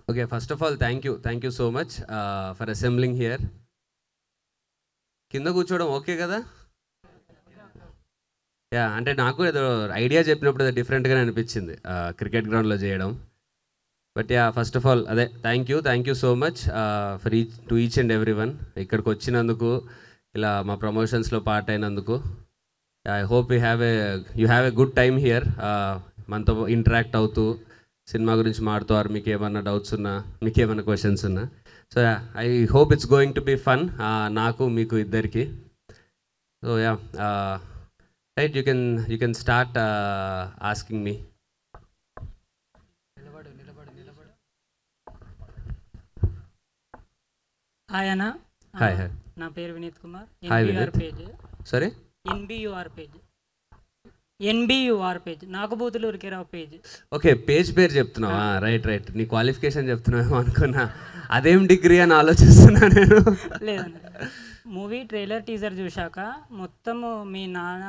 Okay, first of all, thank you so much for assembling here. కింద కూర్చోవడం okay కదా? Yeah, అంటే నాకు ఏదో ఐడియా చెప్పినప్పుడు అది డిఫరెంట్గానే అనిపించింది క్రికెట్ గ్రౌండ్లో చేయడం. But ya, first of all అదే thank you so much for each and every one. ఇక్కడికి వచ్చినందుకు, ఇలా మా ప్రమోషన్స్లో పార్ట్ అయినందుకు. I hope you have a good time here. మనతో ఇంటరాక్ట్ అవుతూ సినిమా గురించి మాడుతారు. మీకు ఏమన్నా డౌట్స్ ఉన్నా, మీకు ఏమైనా క్వశ్చన్స్ ఉన్నా, so ya, I hope it's going to be fun నాకు మీకు ఇద్దరికి. So ya, right, you can start asking me. Hi అన్న. హాయ్. నా పేరు వినీత్ కుమార్. హాయ్ వినీత్. సారీ, ఎన్బియుఆర్ పేజ్ నాకు బూతులూరికి రావు పేజ్. ఓకే, పేరు చెప్తున్నావా? రైట్, నీ క్వాలిఫికేషన్ చెప్తున్నావు అనుకున్నా. అదేం డిగ్రీ అని ఆలోచిస్తున్నా నేను. లేదన్న, మూవీ ట్రైలర్ టీజర్ చూశాక మొత్తము మీ నాన్న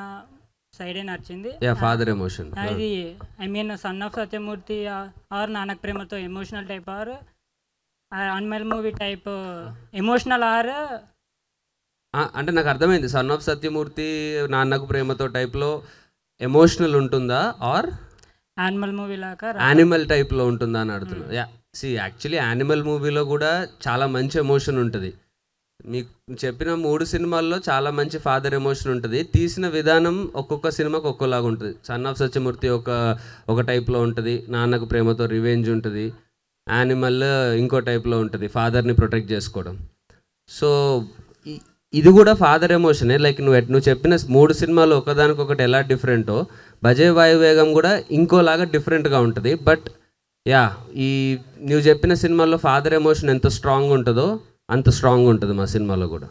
సైడే నచ్చింది. Father emotion. ఇది I mean son of Satyamurthy or నానక్ ప్రేమతో emotional type or Animal movie type emotional or అంటే నాకు అర్థమైంది. సన్ ఆఫ్ సత్యమూర్తి నాన్నకు ప్రేమతో టైప్లో ఎమోషనల్ ఉంటుందా, ఆర్ యానిమల్ మూవీ లాగా యానిమల్ టైప్లో ఉంటుందా అని అడుగుతున్నా. యా, యాక్చువల్లీ యానిమల్ మూవీలో కూడా చాలా మంచి ఎమోషన్ ఉంటుంది. మీకు చెప్పిన 3 సినిమాల్లో చాలా మంచి ఫాదర్ ఎమోషన్ ఉంటుంది. తీసిన విధానం ఒక్కొక్క సినిమాకి ఒక్కోలాగా ఉంటుంది. సన్ ఆఫ్ సత్యమూర్తి ఒక టైప్లో ఉంటుంది, నాన్నకు ప్రేమతో రివెంజ్ ఉంటుంది. యానిమల్ ఇంకో టైప్లో ఉంటుంది, ఫాదర్ని ప్రొటెక్ట్ చేసుకోవడం. సో ఇది కూడా ఫాదర్ ఎమోషనే. లైక్ నువ్వు చెప్పిన 3 సినిమాలు ఒకదానికొకటి ఎలా డిఫరెంటో, భజే వాయువేగం కూడా ఇంకోలాగా డిఫరెంట్గా ఉంటుంది. బట్ యా, నువ్వు చెప్పిన సినిమాల్లో ఫాదర్ ఎమోషన్ ఎంత స్ట్రాంగ్ ఉంటుందో అంత స్ట్రాంగ్ ఉంటుంది మా సినిమాలో కూడా.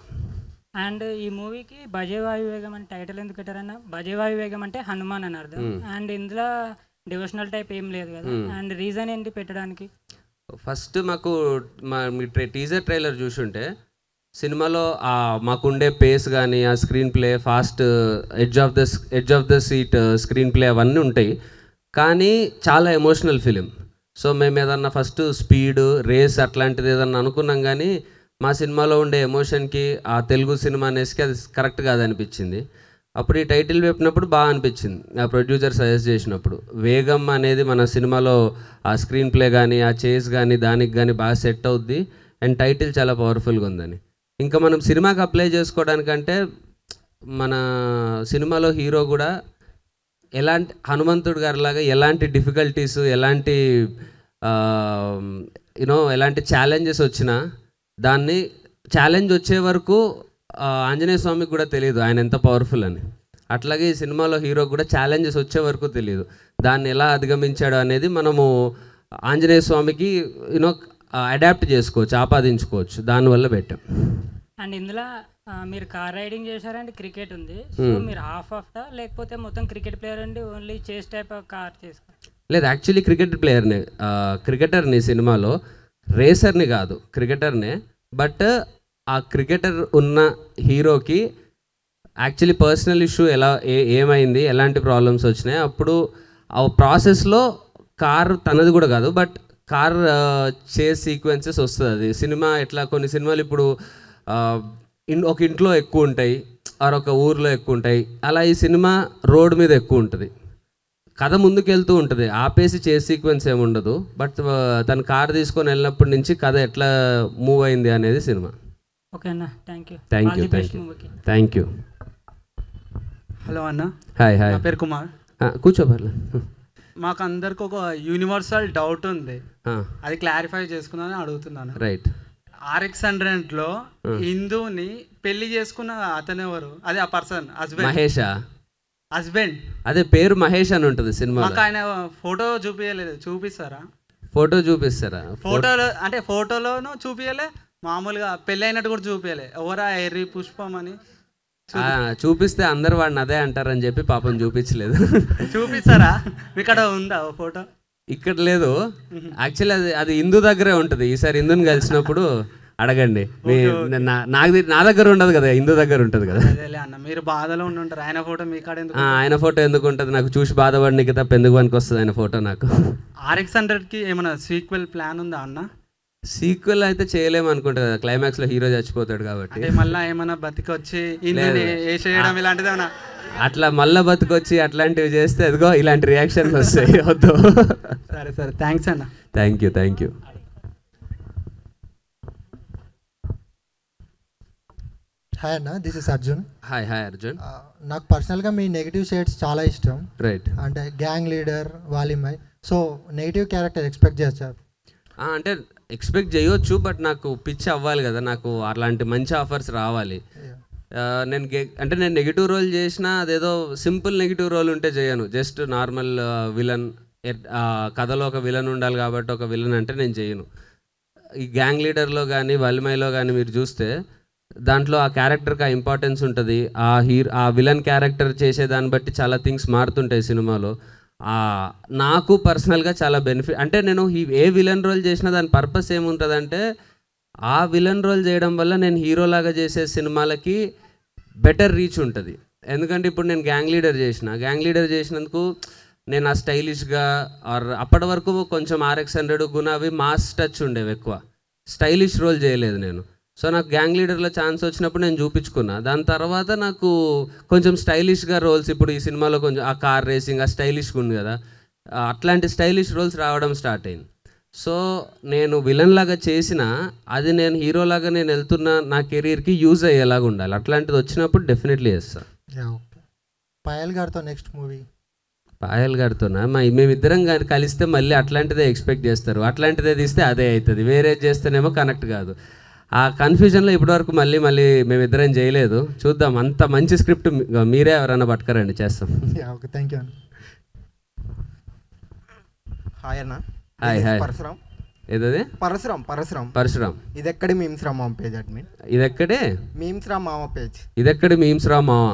అండ్ ఈ మూవీకి భజే వాయువేగం అని టైటిల్ ఎందుకు పెట్టారన్న? భజే వాయువేగం అంటే హనుమాన్ అని అర్థం. అండ్ ఇందులో డివోషనల్ టైప్ ఏం లేదు కదా, అండ్ రీజన్ ఏంటి పెట్టడానికి? ఫస్ట్ మీ టీజర్ ట్రైలర్ చూసుంటే సినిమాలో మాకుండే పేస్ కానీ, ఆ screen play, fast edge of the seat screen play అవన్నీ ఉంటాయి. కానీ చాలా ఎమోషనల్ ఫిలిం. సో మేము ఏదన్నా ఫస్ట్ స్పీడ్ రేస్ అట్లాంటిది ఏదన్నా అనుకున్నాం, కానీ మా సినిమాలో ఉండే ఎమోషన్కి ఆ తెలుగు సినిమా అనేసి అది కరెక్ట్ కాదనిపించింది. అప్పుడు ఈ టైటిల్ చెప్పినప్పుడు బాగా అనిపించింది. ఆ ప్రొడ్యూసర్ సజెస్ట్ చేసినప్పుడు వేగం అనేది మన సినిమాలో ఆ స్క్రీన్ ప్లే కానీ, ఆ చేస్ కానీ, దానికి కానీ బాగా సెట్ అవుద్ది. అండ్ టైటిల్ చాలా పవర్ఫుల్గా ఉందని. ఇంకా మనం సినిమాకి అప్లై చేసుకోవడానికంటే మన సినిమాలో హీరో కూడా ఎలాంటి హనుమంతుడు గారిలాగా ఎలాంటి డిఫికల్టీస్, ఎలాంటి ఎలాంటి ఛాలెంజెస్ వచ్చినా దాన్ని ఛాలెంజ్ వచ్చే వరకు ఆంజనేయ స్వామికి కూడా తెలియదు ఆయన ఎంత పవర్ఫుల్ అని. అట్లాగే ఈ సినిమాలో హీరో కూడా ఛాలెంజెస్ వచ్చే వరకు తెలియదు. దాన్ని ఎలా అధిగమించాడు అనేది మనము ఆంజనేయ స్వామికి అడాప్ట్ చేసుకోవచ్చు, ఆపాదించుకోవచ్చు. దానివల్ల పెట్టాం. అండ్ ఇందులో మీరు కార్ రైడింగ్ చేశారంటే క్రికెట్ ఉంది. సో మీరు హాఫ్ లేకపోతే మొత్తం క్రికెట్ ప్లేయర్ అండి, ఓన్లీ చేస్ టైప్ ఆఫ్ కార్ చేసుకో? లేదు, యాక్చువల్లీ క్రికెటర్ని సినిమాలో, రేసర్ని కాదు, క్రికెటర్నే. బట్ ఆ క్రికెటర్ ఉన్న హీరోకి యాక్చువల్లీ పర్సనల్ ఇష్యూ ఏమైంది, ఎలాంటి ప్రాబ్లమ్స్ వచ్చినాయి, అప్పుడు ఆ ప్రాసెస్లో కార్ తనది కూడా కాదు, బట్ కార్ చేస్ సీక్వెన్సెస్ వస్తుంది. అది సినిమా ఎట్లా, కొన్ని సినిమాలు ఇప్పుడు ఒక ఇంట్లో ఎక్కువ ఉంటాయి, ఒక ఊర్లో ఎక్కువ ఉంటాయి. అలా ఈ సినిమా రోడ్ మీద ఎక్కువ ఉంటుంది. కథ ముందుకెళ్తూ ఉంటుంది, ఆపేసి చేస్ సీక్వెన్స్ ఏమి ఉండదు. బట్ తను కార్ తీసుకొని వెళ్ళినప్పటి నుంచి కథ ఎట్లా మూవ్ అయింది అనేది సినిమా. ఓకే అన్న, థ్యాంక్ యూ. హలో అన్న. హాయ్. నా పేరు కుమార్. కూర్చో పర్లేదు. మాకు అందరికి ఒక యూనివర్సల్ డౌట్ ఉంది, అది క్లారిఫై చేసుకున్నాను అడుగుతున్నాను. రైట్. RX-100లో హిందూని పెళ్లి చేసుకున్న అతను ఎవరు? అది ఆ పర్సన్ హస్బెండ్. మహేషా? హస్బెండ్. అదే పేరు మహేష్ అని ఉంటుంది సినిమా. మాకు ఆయన ఫోటో చూపించలేదు, చూపిస్తారా? ఫోటో చూపిస్తారా? ఫోటోలో అంటే ఫోటోలోనూ చూపించలే, మామూలుగా పెళ్ళి అయినట్టు కూడా చూపించలే. ఎవరా ఎర్రి పుష్పం అని చూపిస్తే అందరు వాడిని అదే అంటారని చెప్పి పాపం చూపించలేదు. చూపిస్తారా? ఇక్కడ ఉందా ఫోటో? ఇక్కడ లేదు. యాక్చువల్లీ అది హిందూ దగ్గరే ఉంటుంది. ఈసారి హిందూని కలిసినప్పుడు అడగండి. నా దగ్గర ఉండదు కదా, హిందూ దగ్గర ఉంటుంది కదా. అదేలే అన్న, మీరు బాధలో ఉండుంటారు, ఆయన ఫోటో మీ కాడ ఎందుకు? ఆయన ఫోటో ఎందుకు ఉంటుంది నాకు? చూసి బాధపడినకి తప్ప ఎందుకు పనికి వస్తుంది ఆయన ఫోటో నాకు? RX-100కి ఏమైనా సీక్వెల్ ప్లాన్ ఉందా అన్న? సీక్వెల్ అయితే చేయలేము అనుకుంటా కదా, క్లైమాక్స్లో హీరో చచ్చిపోతాడు కాబట్టి. అంటే మళ్ళీ ఏమైనా బతికొచ్చి ఇందుని వేసేయడం ఇలాంటిది ఏమైనా? అట్లా మళ్ళీ బతుకొచ్చి అట్లాంటివి చేస్తే అదిగో ఇలాంటి రియాక్షన్స్ వస్తాయి. వద్దు. సరే సరే, థ్యాంక్స్ అన్న. Thank you. హాయ్ అన్న, this is Arjun. Hi Arjun. నాకు పర్సనల్గా మీ నెగిటివ్ షేడ్స్ చాలా ఇష్టం. రైట్. అంటే gang leader, Valimai. So negative character expect చేస్తారు? అంటే ఎక్స్పెక్ట్ చేయొచ్చు, బట్ నాకు పిచ్ అవ్వాలి కదా, నాకు అలాంటి మంచి ఆఫర్స్ రావాలి. నేను నెగిటివ్ రోల్ చేసినా అదేదో సింపుల్ నెగిటివ్ రోల్ ఉంటే చేయను. జస్ట్ నార్మల్ విలన్, కథలో ఒక విలన్ ఉండాలి కాబట్టి ఒక విలన్ అంటే నేను చేయను. ఈ గ్యాంగ్ లీడర్లో కానీ వల్మైలో కానీ మీరు చూస్తే దాంట్లో ఆ క్యారెక్టర్కి ఆ ఇంపార్టెన్స్ ఉంటుంది. ఆ విలన్ క్యారెక్టర్ చేసేదాన్ని బట్టి చాలా థింగ్స్ మారుతుంటాయి సినిమాలో. నాకు పర్సనల్గా చాలా బెనిఫిట్. అంటే నేను ఏ విలన్ రోల్ చేసినా దాని పర్పస్ ఏముంటుందంటే ఆ విలన్ రోల్ చేయడం వల్ల నేను హీరోలాగా చేసే సినిమాలకి బెటర్ రీచ్ ఉంటుంది. ఎందుకంటే ఇప్పుడు నేను గ్యాంగ్ లీడర్ చేసినందుకు నేను ఆ స్టైలిష్గా అప్పటి వరకు కొంచెం RX-100 గుణ అవి మాస్ టచ్ ఉండేవి, ఎక్కువ స్టైలిష్ రోల్ చేయలేదు నేను. సో నాకు గ్యాంగ్ లీడర్లో ఛాన్స్ వచ్చినప్పుడు నేను చూపించుకున్నా. దాని తర్వాత నాకు కొంచెం స్టైలిష్గా రోల్స్, ఇప్పుడు ఈ సినిమాలో కొంచెం ఆ కార్ రేసింగ్ ఆ స్టైలిష్గా ఉంది కదా, అట్లాంటి స్టైలిష్ రోల్స్ రావడం స్టార్ట్ అయింది. సో నేను విలన్ లాగా చేసిన అది నేను హీరోలాగా నేను వెళ్తున్న నా కెరీర్కి యూజ్ అయ్యేలాగా ఉండాలి. అట్లాంటిది వచ్చినప్పుడు డెఫినెట్లీ చేస్తాను. పాయల్ గారితో నెక్స్ట్ మూవీ? పాయల్ గారితోనా? మేమిద్దరం కానీ కలిస్తే మళ్ళీ అట్లాంటిదే ఎక్స్పెక్ట్ చేస్తారు. అట్లాంటిదే తీస్తే అదే అవుతుంది, వేరే చేస్తేనేమో కనెక్ట్ కాదు. ఆ కన్ఫ్యూజన్లో ఇప్పటివరకు మళ్ళీ మేమిద్దరం చేయలేదు. చూద్దాం, అంత మంచి స్క్రిప్ట్ మీరే ఎవరైనా పట్టుకరండి, చేస్తాం. ఓకే, థ్యాంక్ యూ అన్న. హాయ్ అన్న. హాయ్. పరశురామ్. ఏదది? పరశురామ్. ఇది ఎక్కడి మీమ్స్ రా మామ పేజ్ అడ్మిన్? ఇది ఎక్కడే మీమ్స్ రా మామ పేజ్? ఇది ఎక్కడి మీమ్స్ రా మామ?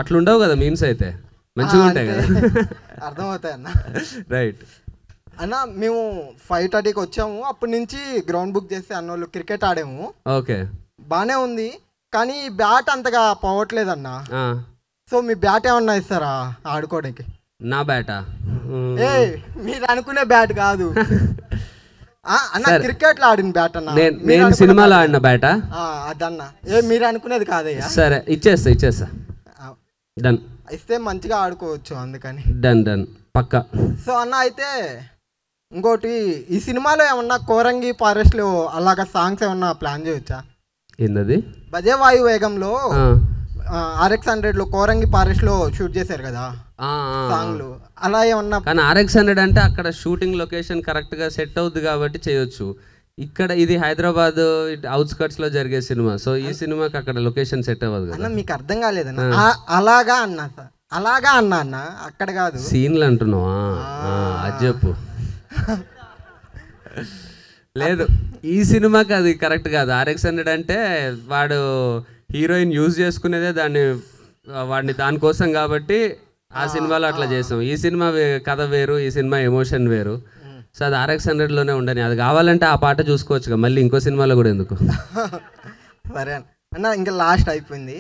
అట్లుండవు కదా మీమ్స్, అయితే మంచిగా ఉంటాయి కదా. అర్థమవుతాయి అన్న. రైట్ అన్న, మేము 5:30కి వచ్చాము. అప్పటి నుంచి గ్రౌండ్ బుక్ చేస్తే అన్నోళ్ళు క్రికెట్ ఆడాము. ఓకే, బాగానే ఉంది, కానీ బ్యాట్ అంతగా పోవట్లేదన్న. సో మీ బ్యాట్ ఏమన్నా ఇస్తారా ఆడుకోవడానికి? నా బ్యాటా? మీరు అనుకునే బ్యాట్ కాదు అన్న, క్రికెట్ లో ఆడిన బ్యాట్ అన్న. నేను సినిమాలో ఆడిన బ్యాటా? అదన్న, మీరు అనుకునేది కాదయ్యా. సరే, ఇచ్చేస్తా. డన్. ఇస్తే మంచిగా ఆడుకోవచ్చు, అందుకని. డన్ పక్కా. సో అన్న, అయితే ఇంకోటి, ఈ సినిమాలో ఏమన్నా కోరంగి ఫారెస్ట్ లో అలాగా సాంగ్స్ ఏమన్నా ప్లాన్ చేయొచ్చా? ఏంటది? భజే వాయు వేగంలో RX-100 లో కోరంగి ఫారెస్ట్ లో షూట్ చేశారు కదా సాంగ్లు, అలా ఏమన్నా? కానీ RX-100 అంటే అక్కడ షూటింగ్ లొకేషన్ కరెక్ట్ గా సెట్ అవుద్ది కాబట్టి చేయొచ్చు. ఇక్కడ ఇది హైదరాబాద్ అవుట్స్కట్స్ లో జరిగే సినిమా, సో ఈ సినిమాకి అక్కడ లొకేషన్ సెట్ అవ్వదు కదా. మీకు అర్థం కాలేదన్న? అలాగా అన్నా అన్న, అక్కడ కాదు. సీన్లు అంటున్నావా? అది చెప్పు. లేదు, ఈ సినిమాకి అది కరెక్ట్ కాదు. RX-100 అంటే వాడు హీరోయిన్ యూజ్ చేసుకునేదే వాడిని దానికోసం కాబట్టి ఆ సినిమాలో అట్లా చేసాం. ఈ సినిమా కథ వేరు, ఈ సినిమా ఎమోషన్ వేరు. సో అది RX-100లోనే ఉండని. అది కావాలంటే ఆ పాట చూసుకోవచ్చుగా, మళ్ళీ ఇంకో సినిమాలో కూడా ఎందుకు? సరే అన్న, ఇంకా లాస్ట్ అయిపోయింది.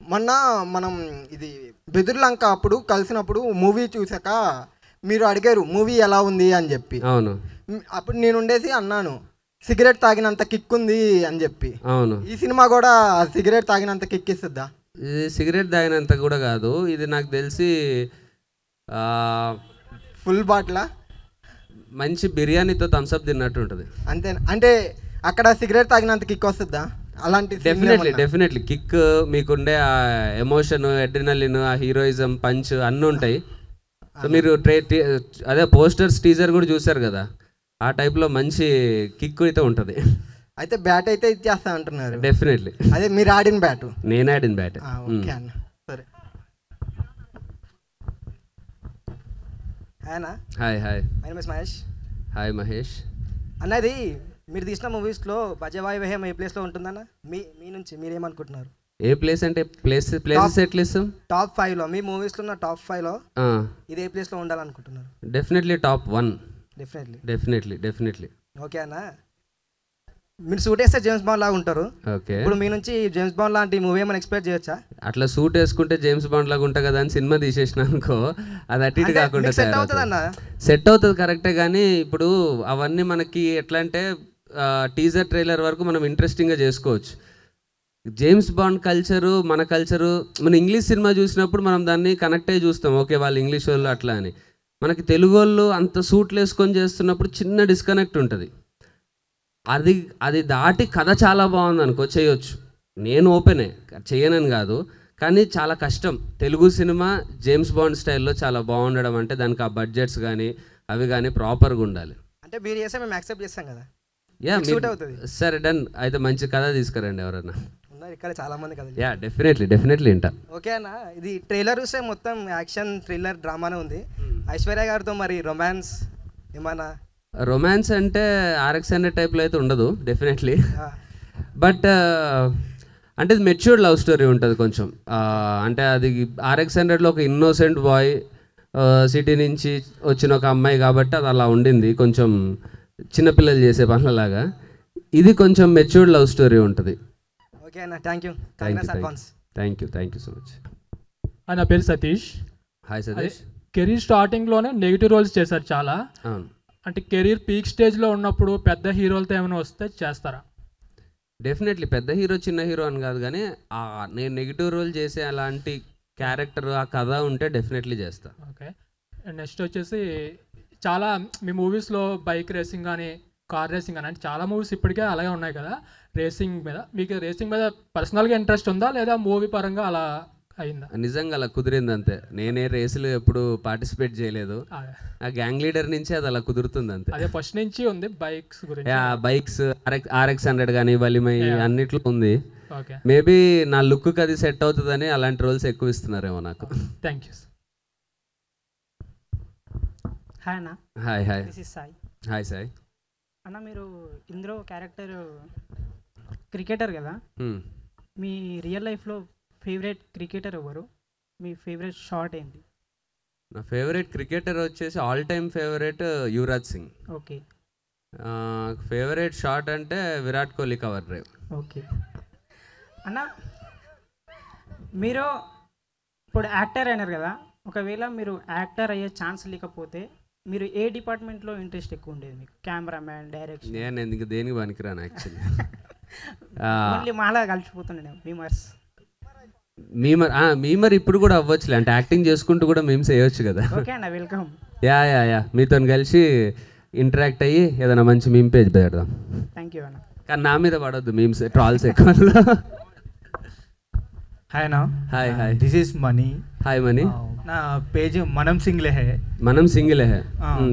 మొన్న మనం ఇది బెదుర్లంక అప్పుడు కలిసినప్పుడు మూవీ చూసాక మీరు అడిగారు మూవీ ఎలా ఉంది అని చెప్పి. అవును. అప్పుడు నేను ఉండేసి అన్నాను సిగరెట్ తాగినంత కిక్ ఉంది అని చెప్పి. అవును. ఈ సినిమా కూడా సిగరెట్ తాగినంత కిక్ ఇస్తుందా? ఇది సిగరెట్ తాగినంత కూడా కాదు, ఇది నాకు తెలిసి ఫుల్ బాటిలా మంచి బిర్యానీతో థమ్స్అప్ తిన్నట్టు ఉంటుంది. అంతే. అంటే అక్కడ సిగరెట్ తాగినంత కిక్ వస్తుందా? అలాంటి డెఫినెట్లీ కిక్ మీకుండే ఆ ఎమోషన్, అడ్రినలిన్, ఆ హీరోయిజం, పంచ్ అన్నీ ఉంటాయి. సో మీరు అదే పోస్టర్స్, టీజర్ కూడా చూసారు కదా, ఆ టైప్లో మంచి కిక్ అయితే ఉంటుంది. అయితే బ్యాట్ అయితే ఇచ్చేస్తా అంటున్నారు? డెఫినెట్లీ. అదే మీరు ఆడిన బ్యాట్? నేను ఆడిన బ్యాట్. ఓకే అన్న, సరే. Hi. My name is Mahesh. Hi Mahesh. అన్నది మీరు తీసిన మూవీస్లో భజవాయు వేహం ఏ ప్లేస్లో ఉంటుందన్న? మీ నుంచి మీరేమనుకుంటున్నారు? ఏ ప్లేస్ అంటే ప్లేసెస్ ఎట్లా ఇస్తాం? టాప్ 5లో మీ మూవీస్లో ఉన్న టాప్ 5లో ఇది ఏ ప్లేస్లో ఉండాలనుకుంటున్నారు? Definitely top 1. Definitely. Definitely. Okay అన్న. మీరు సూట్ వేస్తే జేమ్స్ బాండ్ లాగా ఉంటారు. ఓకే, ఇప్పుడు మీ నుంచి జేమ్స్ బాండ్ లాంటి మూవీ ఏమైనా ఎక్స్పెక్ట్ చేయొచ్చా? అట్లా సూట్ వేసుకుంటే జేమ్స్ బాండ్ లాగా ఉంటా కదా అని సినిమా తీసేసిన అనుకో, అది అటు ఇటు కాకుండా సెట్ అవుతుంది అన్న. సెట్ అవుతుంది కరెక్టే, కానీ ఇప్పుడు అవన్నీ మనకి ఎట్లా అంటే టీజర్ ట్రైలర్ వరకు మనం ఇంట్రెస్టింగ్గా చేసుకోవచ్చు. జేమ్స్ బాండ్ కల్చరు మన కల్చరు, మన ఇంగ్లీష్ సినిమా చూసినప్పుడు మనం దాన్ని కనెక్ట్ అయ్యి చూస్తాం, ఓకే వాళ్ళు ఇంగ్లీష్ వాళ్ళు అట్లా అని. మనకి తెలుగు వాళ్ళు అంత సూట్లు వేసుకొని చేస్తున్నప్పుడు చిన్న డిస్కనెక్ట్ ఉంటుంది. అది దాటి కథ చాలా బాగుంది అనుకో, చేయొచ్చు. నేను ఓపెనే, చేయనని కాదు, కానీ చాలా కష్టం. తెలుగు సినిమా జేమ్స్ బాండ్ స్టైల్లో చాలా బాగుండడం అంటే దానికి ఆ బడ్జెట్స్ కానీ అవి కానీ ప్రాపర్గా ఉండాలి. అంటే మీరు చేస్తే మేము యాక్సెప్ట్ చేస్తాం కదా. యా, సూట్ అవుతుంది. సరే డన్, అయితే మంచి కథ తీసుకురండి ఎవరన్నా. ఉన్నారు ఇక్కడ చాలా మంది కదా. యా, డెఫినెట్లీ వింటా. ఓకే అన్న, ఇది ట్రైలర్ చూస్తే మొత్తం యాక్షన్ థ్రిల్లర్ డ్రామానే ఉంది. ఐశ్వర్య గారితో మరి రొమాన్స్ ఏమన్నా? రొమాన్స్ అంటే ఆర్ఎక్స్ హండ్రెడ్ టైప్లో అయితే ఉండదు డెఫినెట్లీ, బట్ అంటే ఇది మెచ్యూర్డ్ లవ్ స్టోరీ ఉంటుంది కొంచెం. అంటే అది ఆర్ఎక్స్ హండ్రెడ్లో ఒక ఇన్నోసెంట్ బాయ్ సిటీ నుంచి వచ్చిన ఒక అమ్మాయి కాబట్టి అది అలా ఉండింది, కొంచెం చిన్నపిల్లలు చేసే పనులలాగా. ఇది కొంచెం మెచ్యూర్డ్ లవ్ స్టోరీ ఉంటుంది. ఓకే అన్న, థ్యాంక్ యూ సో మచ్. నా పేరు సతీష్. హాయ్ సతీష్. కెరీర్ స్టార్టింగ్లోనే నెగిటివ్ రోల్స్ చేశారు చాలా. అవును, అంటే కెరీర్ పీక్ స్టేజ్లో ఉన్నప్పుడు పెద్ద హీరోలతో ఏమైనా వస్తే చేస్తారా? డెఫినెట్లీ పెద్ద హీరో చిన్న హీరో అని కాదు, కానీ నేను నెగిటివ్ రోల్ చేసే అలాంటి క్యారెక్టర్ ఆ కథ ఉంటే డెఫినెట్లీ చేస్తా. ఓకే, నెక్స్ట్ వచ్చేసి చాలా మీ మూవీస్లో బైక్ రేసింగ్ కానీ కార్ రేసింగ్ కానీ అంటే చాలా మూవీస్ ఇప్పటికే అలాగే ఉన్నాయి కదా రేసింగ్ మీద. మీకు రేసింగ్ మీద పర్సనల్గా ఇంట్రెస్ట్ ఉందా లేదా మూవీ పరంగా అలా అయిందా? నిజంగా అలా కుదిరింది అంతే. నేనే రేసులు ఎప్పుడు పార్టిసిపేట్ చేయలేదు, ఆ గ్యాంగ్ లీడర్ నుంచి అది అలా కుదురుతుంది అంతే. అదే ఫస్ట్ నుంచి ఉంది బైక్స్ గురించి. బైక్స్ ఆర్ఎక్స్ 100 కానీ వలిమై అన్నిట్లో ఉంది. ఓకే, మేబీ నా లుక్కి అది సెట్ అవుతుందని అలాంటి రోల్స్ ఎక్కువ ఇస్తున్నారేమో నాకు. Thank you. హాయ్ అన్న. Hi hi. This is Sai. Hi Sai. అన్న మీరు ఇందులో క్యారెక్టర్ క్రికెటర్ కదా, మీ రియల్ లైఫ్లో ఫేవరెట్ క్రికెటర్ ఎవరు? మీ ఫేవరెట్ షాట్ ఏంటి? నా ఫేవరెట్ క్రికెటర్ వచ్చేసి all time favourite Yuvraj Singh. Okay. Favourite shot అంటే Virat Kohli cover drive. Okay అన్న, మీరు ఇప్పుడు యాక్టర్ అయినారు కదా, ఒకవేళ మీరు యాక్టర్ అయ్యే ఛాన్స్ లేకపోతే మీరు ఏ డిపార్ట్మెంట్లో ఇంట్రెస్ట్ ఎక్కువ ఉండేది మీకు? Cameraman, direction? నేను ఎందుకు దేనికి పనికిరాను యాక్చువల్లీ. ఓన్లీ మాలా కలిసిపోతుండే మీమర్స్. మీమర్ ఇప్పుడు కూడా అవ్వచ్చులే, అంటే యాక్టింగ్ చేసుకుంటూ కూడా మీమ్స్ వేయొచ్చు కదా. ఓకే అన్న, వెల్కమ్. యా మీతో కలిసి ఇంటరాక్ట్ అయ్యి ఏదైనా మంచి మీమ్ పేజ్ పెడదాం. థ్యాంక్ యూ అన్న. కానీ నా మీద పడొద్దు మీమ్స్, ట్రాల్స్ ఎక్కువ. హాయ్ అన్న. Hi. This is money. Hi money. నా పేజ్ మనం సింగ్లే హే. మనం సింగిలే హే.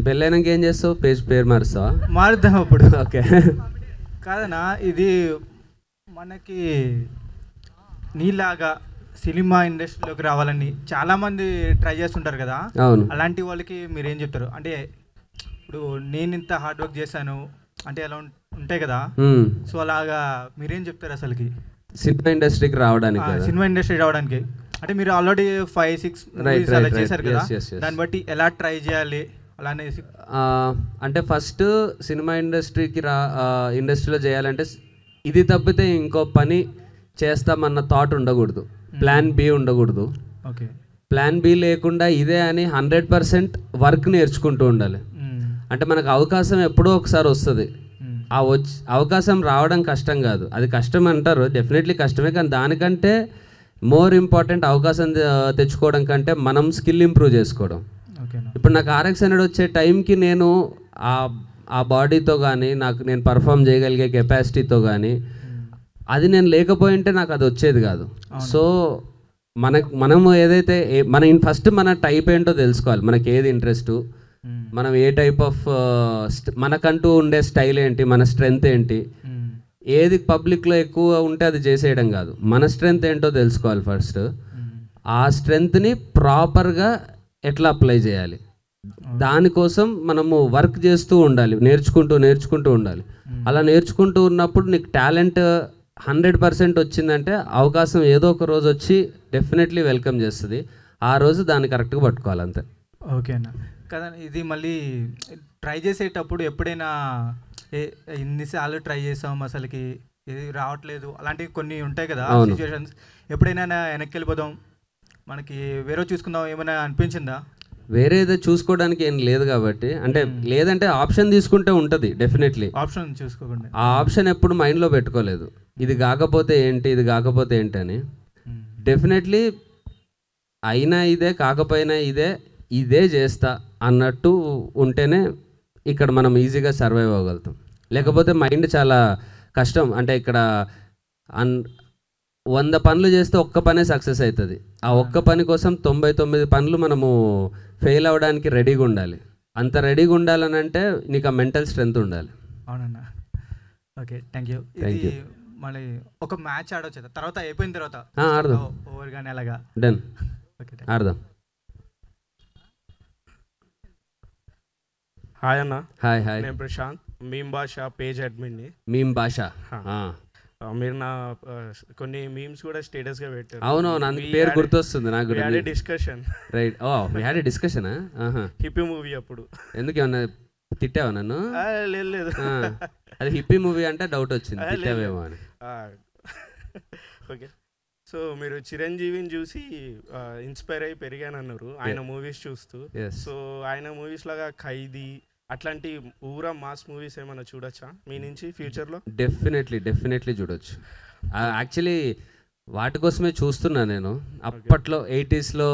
పెళ్ళైనాక ఏం చేస్తావు? పేరు మారుస్తావా? మారుద్దాం అప్పుడు. ఓకే. కాదన్నా, ఇది మనకి నీలాగా సినిమా ఇండస్ట్రీలోకి రావాలని చాలామంది ట్రై చేస్తుంటారు కదా. అవును. అలాంటి వాళ్ళకి మీరు ఏం చెప్తారు? అంటే ఇప్పుడు నేను ఇంత హార్డ్ వర్క్ చేశాను అంటే అలా ఉంటాయి కదా, సో అలాగా మీరేం చెప్తారు అసలుకి సినిమా ఇండస్ట్రీకి రావడానికి? సినిమా ఇండస్ట్రీ రావడానికి అంటే మీరు ఆల్రెడీ 5-6 అలా చేశారు కదా, దాన్ని బట్టి ఎలా ట్రై చేయాలి అలానే? అంటే ఫస్ట్ సినిమా ఇండస్ట్రీలో చేయాలంటే ఇది తప్పితే ఇంకో పని చేస్తామన్న థాట్ ఉండకూడదు, ప్లాన్ బి ఉండకూడదు. ఓకే. ప్లాన్ బి లేకుండా ఇదే అని 100% వర్క్ నేర్చుకుంటూ ఉండాలి. అంటే మనకు అవకాశం ఎప్పుడో ఒకసారి వస్తుంది, ఆ అవకాశం రావడం కష్టం కాదు. అది కష్టం అంటారు, డెఫినెట్లీ కష్టమే, కానీ దానికంటే మోర్ ఇంపార్టెంట్ అవకాశం తెచ్చుకోవడం కంటే మనం స్కిల్ ఇంప్రూవ్ చేసుకోవడం. ఇప్పుడు నాకు RX 100 వచ్చే టైంకి నేను ఆ బాడీతో కానీ నేను పర్ఫామ్ చేయగలిగే కెపాసిటీతో కానీ అది నేను లేకపోయింటే నాకు అది వచ్చేది కాదు. సో మనము ఏదైతే ఫస్ట్ మన టైప్ ఏంటో తెలుసుకోవాలి, మనకి ఏది ఇంట్రెస్ట్, మనం ఏ టైప్ ఆఫ్ మనకంటూ ఉండే స్టైల్ ఏంటి, మన స్ట్రెంగ్త్ ఏంటి, ఏది పబ్లిక్లో ఎక్కువ ఉంటే అది చేసేయడం కాదు, మన స్ట్రెంగ్త్ ఏంటో తెలుసుకోవాలి ఫస్ట్. ఆ స్ట్రెంగ్త్ని ప్రాపర్గా ఎట్లా అప్లై చేయాలి, దానికోసం మనము వర్క్ చేస్తూ ఉండాలి, నేర్చుకుంటూ ఉండాలి. అలా నేర్చుకుంటూ ఉన్నప్పుడు నీకు టాలెంట్ 100% వచ్చిందంటే అవకాశం ఏదో ఒక రోజు వచ్చి డెఫినెట్లీ వెల్కమ్ చేస్తుంది. ఆ రోజు దాన్ని కరెక్ట్గా పట్టుకోవాలి అంతే. ఓకే అన్న. కదా ఇది మళ్ళీ ట్రై చేసేటప్పుడు ఎప్పుడైనా ఇన్నిసార్లు ట్రై చేసాం అసలుకి ఇది రావట్లేదు, అలాంటివి కొన్ని ఉంటాయి కదా అవును. సిచ్యువేషన్స్. ఎప్పుడైనా వెనక్కి వెళ్ళిపోదాం, మనకి వేరే చూసుకుందాం ఏమైనా అనిపించిందా? వేరే ఏదో చూసుకోవడానికి ఏం లేదు కాబట్టి, అంటే లేదంటే ఆప్షన్ తీసుకుంటే ఉంటుంది డెఫినెట్లీ. ఆప్షన్ చూసుకోకుండా ఆ ఆప్షన్ ఎప్పుడు మైండ్లో పెట్టుకోలేదు, ఇది కాకపోతే ఏంటి, ఇది కాకపోతే ఏంటి అని. డెఫినెట్లీ అయినా ఇదే, కాకపోయినా ఇదే, ఇదే చేస్తా అన్నట్టు ఉంటేనే ఇక్కడ మనం ఈజీగా సర్వైవ్ అవ్వగలుగుతాం. లేకపోతే మైండ్ చాలా కష్టం. అంటే ఇక్కడ 100 పనులు చేస్తే ఒక్క పనే సక్సెస్ అవుతుంది. ఆ ఒక్క పని కోసం 99 పనులు మనము ఫెయిల్ అవ్వడానికి రెడీగా ఉండాలి. అంత రెడీగా ఉండాలని అంటే నీకు ఆ మెంటల్ స్ట్రెంగ్త్ ఉండాలి. అవునన్నా. Okay, thank you. Thank ఇది you. మళ్ళీ ఒక మ్యాచ్ ఆడవచ్చు తర్వాత, అయిపోయిన తర్వాత ఆడదాం. ఓవర్ కానీ అలాగా. డన్, ఓకే, ఆడదాం. హాయ్ అన్న. Hi hi. నేను ప్రశాంత్, మీమ్ భాష పేజ్ అడ్మిన్ని. మీమ్ భాష. మీరు నా కొన్ని మీమ్స్ కూడా స్టేటస్ గా పెట్టారు. అవునవును, అందుకు పేరు గుర్తొస్తుంది నాకు కూడా. Discussion. Right. Oh we had a discussion. Hippi movie అప్పుడు. ఎందుకు ఏమన్నా తిట్టావా నన్ను? లేదు లేదు, అది హిప్పీ మూవీ అంటే డౌట్ వచ్చింది, తిట్టావేమో అని. ఓకే. సో మీరు చిరంజీవిని చూసి ఇన్స్పైర్ అయ్యి పెరిగానన్నారు ఆయన మూవీస్ చూస్తూ. సో ఆయన మూవీస్ లాగా ఖైదీ అట్లాంటి ఊరా మాస్ మూవీస్ ఏమైనా చూడొచ్చా మీ నుంచి ఫ్యూచర్లో? డెఫినెట్లీ చూడొచ్చు. యాక్చువల్లీ వాటి కోసమే చూస్తున్నా నేను. అప్పట్లో 80sలో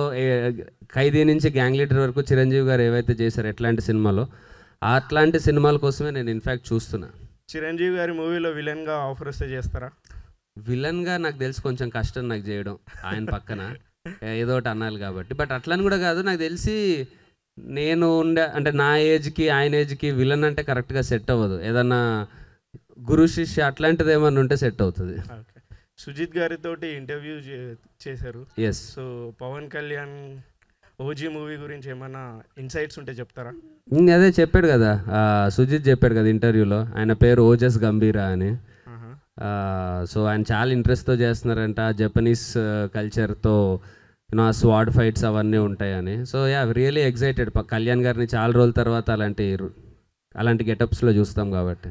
ఖైదీ నుంచి గ్యాంగ్ లీడర్ వరకు చిరంజీవి గారు ఏవైతే చేశారు ఎట్లాంటి సినిమాలో, అట్లాంటి సినిమాల కోసమే నేను ఇన్ఫ్యాక్ట్ చూస్తున్నా. చిరంజీవి గారి మూవీలో విలన్గా ఆఫర్ వస్తే చేస్తారా? విలన్గా నాకు తెలిసి కొంచెం కష్టం నాకు చేయడం, ఆయన పక్కన ఏదో ఒకటి అనాలి కాబట్టి. బట్ అట్లని కూడా కాదు, నాకు తెలిసి నేను అంటే నా ఏజ్కి ఆయన ఏజ్కి విలన్ అంటే కరెక్ట్గా సెట్ అవ్వదు. ఏదన్నా గురు శిష్య అట్లాంటిది ఏమన్నా ఉంటే సెట్ అవుతుంది. సుజిత్ గారితో ఇంటర్వ్యూ చేశారు. Yes. So Pawan Kalyan OG movie గురించి ఏమైనా ఇన్సైట్స్ ఉంటే చెప్తారా? అదే చెప్పాడు కదా సుజిత్, చెప్పాడు కదా ఇంటర్వ్యూలో, ఆయన పేరు ఓజస్ గంభీరా అని. సో ఆయన చాలా ఇంట్రెస్ట్తో చేస్తున్నారంట, జపనీస్ కల్చర్తో ఆ స్వాడ్ ఫైట్స్ అవన్నీ ఉంటాయని. So yeah really excited. Kalyan గారిని చాలా రోజుల తర్వాత అలాంటి గెటప్స్లో చూస్తాం కాబట్టి.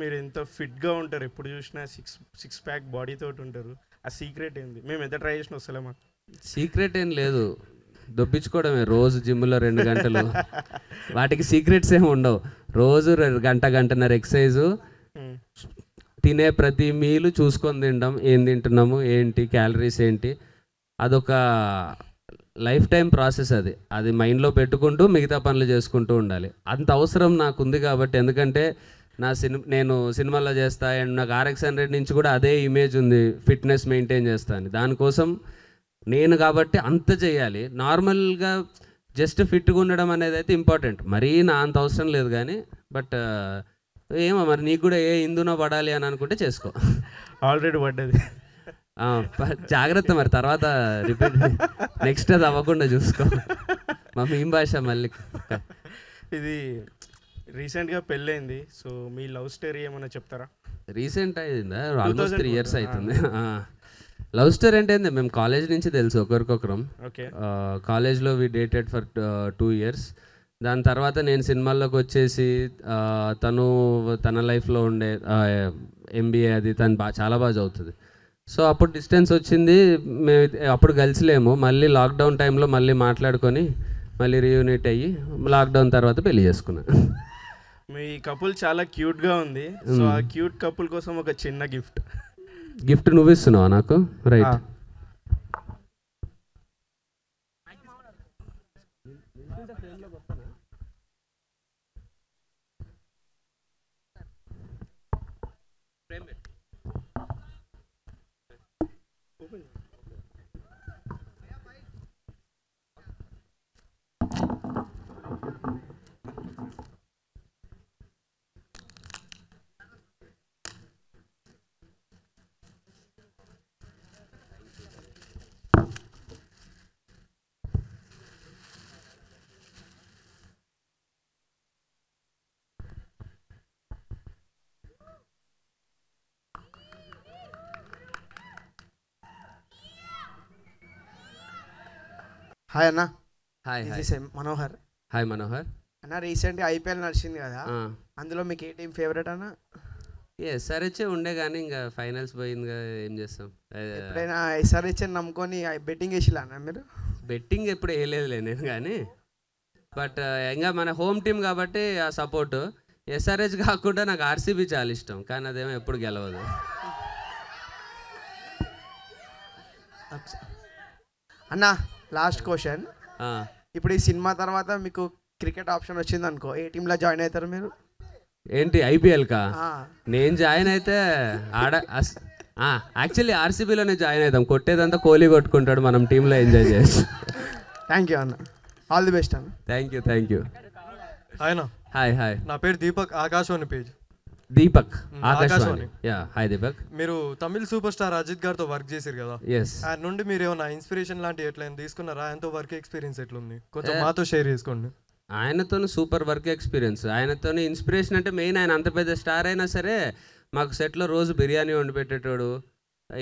మీరు ఎంత ఫిట్గా ఉంటారు, ఎప్పుడు చూసినా సిక్స్ ప్యాక్ బాడీ తోటి ఉంటారు. ఆ సీక్రెట్ ఏంది? మేము ఎంత ట్రై చేసినా వస్తలే మాకు. సీక్రెట్ ఏం లేదు, దొబ్బించుకోవడమే. రోజు జిమ్లో 2 గంటలు, వాటికి సీక్రెట్స్ ఏమి ఉండవు. రోజు గంటన్నర ఎక్సర్సైజు, తినే ప్రతి మీలు చూసుకొని తినడం, ఏం తింటున్నాము ఏంటి, క్యాలరీస్ ఏంటి, అదొక లైఫ్ టైం ప్రాసెస్. అది మైండ్లో పెట్టుకుంటూ మిగతా పనులు చేసుకుంటూ ఉండాలి. అంత అవసరం నాకు ఉంది కాబట్టి. ఎందుకంటే నేను సినిమాలో చేస్తా అండ్ నాకు RX 100 నుంచి కూడా అదే ఇమేజ్ ఉంది, ఫిట్నెస్ మెయింటైన్ చేస్తాను. దానికోసం నేను కాబట్టి అంత చేయాలి. నార్మల్గా జస్ట్ ఫిట్గా ఉండడం అనేది అయితే ఇంపార్టెంట్, మరీ నా అంత అవసరం లేదు కానీ. బట్ ఏమో మరి నీకు కూడా ఏ ఇందునో పడాలి అని అనుకుంటే చేసుకో. ఆల్రెడీ పడ్డది. జాగ్రత్త మరి, తర్వాత రిపీట్ నెక్స్ట్ అది అవ్వకుండా చూసుకో. మా మీమ్ భాష మళ్ళీ. ఇది రీసెంట్గా పెళ్ళైంది, సో మీ లవ్ స్టోరీ ఏమైనా చెప్తారా? రీసెంట్ అయిందా? ఆల్మోస్ట్ 3 years అవుతుంది. లవ్ స్టోరీ అంటే మేము కాలేజ్ నుంచి తెలుసు ఒకరికొకరం. కాలేజ్లో వి డేటెడ్ ఫర్ 2 years. దాని తర్వాత నేను సినిమాల్లోకి వచ్చేసి తన లైఫ్లో ఉండే MBA అది తను చాలా బాగా చదువుతుంది. సో అప్పుడు డిస్టెన్స్ వచ్చింది, మేము అప్పుడు కలిసిలేము. మళ్ళీ లాక్డౌన్ టైంలో మళ్ళీ మాట్లాడుకొని మళ్ళీ రీయూనిట్ అయ్యి లాక్డౌన్ తర్వాత పెళ్లి చేసుకున్నా. మీ కపుల్ చాలా క్యూట్గా ఉంది. సో ఆ క్యూట్ కపుల్ కోసం ఒక చిన్న గిఫ్ట్ నువ్వు ఇస్తున్నావా నాకు? రైట్. హాయ్ అన్న. హాయ్ మనోహర్. హాయ్ మనోహర్. అన్న రీసెంట్గా IPL నడిచింది కదా, అందులో మీకు ఏ టీం ఫేవరెట్ అన్న? ఎస్ఆర్హెచ్ ఉండే కానీ ఇంకా ఫైనల్స్ పోయిందిగా, ఏం చేస్తాం. ఎప్పుడైనా ఎస్ఆర్హెచ్ నమ్ముకొని బెట్టింగ్ వేసిలా అన్న మీరు? బెట్టింగ్ ఎప్పుడు వేయలేదులే నేను కానీ, బట్ ఇంకా మన హోమ్ టీం కాబట్టి ఆ సపోర్టు. ఎస్ఆర్హెచ్ కాకుండా నాకు ఆర్సీబీ చాలా ఇష్టం, కానీ అదేమో ఎప్పుడు గెలవదు. అన్న లాస్ట్ క్వశ్చన్, ఇప్పుడు ఈ సినిమా తర్వాత మీకు క్రికెట్ ఆప్షన్ వచ్చింది అనుకో, ఏ టీంలో జాయిన్ అవుతారు మీరు? ఏంటి ఐపీఎల్కా? నేను జాయిన్ అయితే యాక్చువల్లీ ఆర్సీబీలోనే జాయిన్ అవుతాం. కొట్టేదంతా కోహ్లీ కొట్టుకుంటాడు, మనం టీంలో ఎంజాయ్ చేయొచ్చు. థ్యాంక్ యూ అన్న, ఆల్ ది బెస్ట్ అన్న. Thank you. హాయ్. నా పేరు దీపక్, ఆకాశవాణి పేజ్. దీపక్ ఆకాశవాణి. హాయ్ దీపక్. మీరు తమిళ్ సూపర్ స్టార్ అజిత్ గారితో వర్క్ చేశారు కదా, ఆయన నుండి మీరు ఏమైనా ఇన్స్పిరేషన్ లాంటి ఎట్లయినా తీసుకున్నారా? ఆయనతో వర్క్ ఎక్స్పీరియన్స్ ఎట్లుంది, కొంచెం మాతో షేర్ చేసుకోండి. ఆయనతో సూపర్ వర్క్ ఎక్స్పీరియన్స్. ఆయనతో ఇన్స్పిరేషన్ అంటే మెయిన్, ఆయన అంత పెద్ద స్టార్ అయినా సరే మాకు సెట్లో రోజు బిర్యానీ వండి పెట్టేటోడు.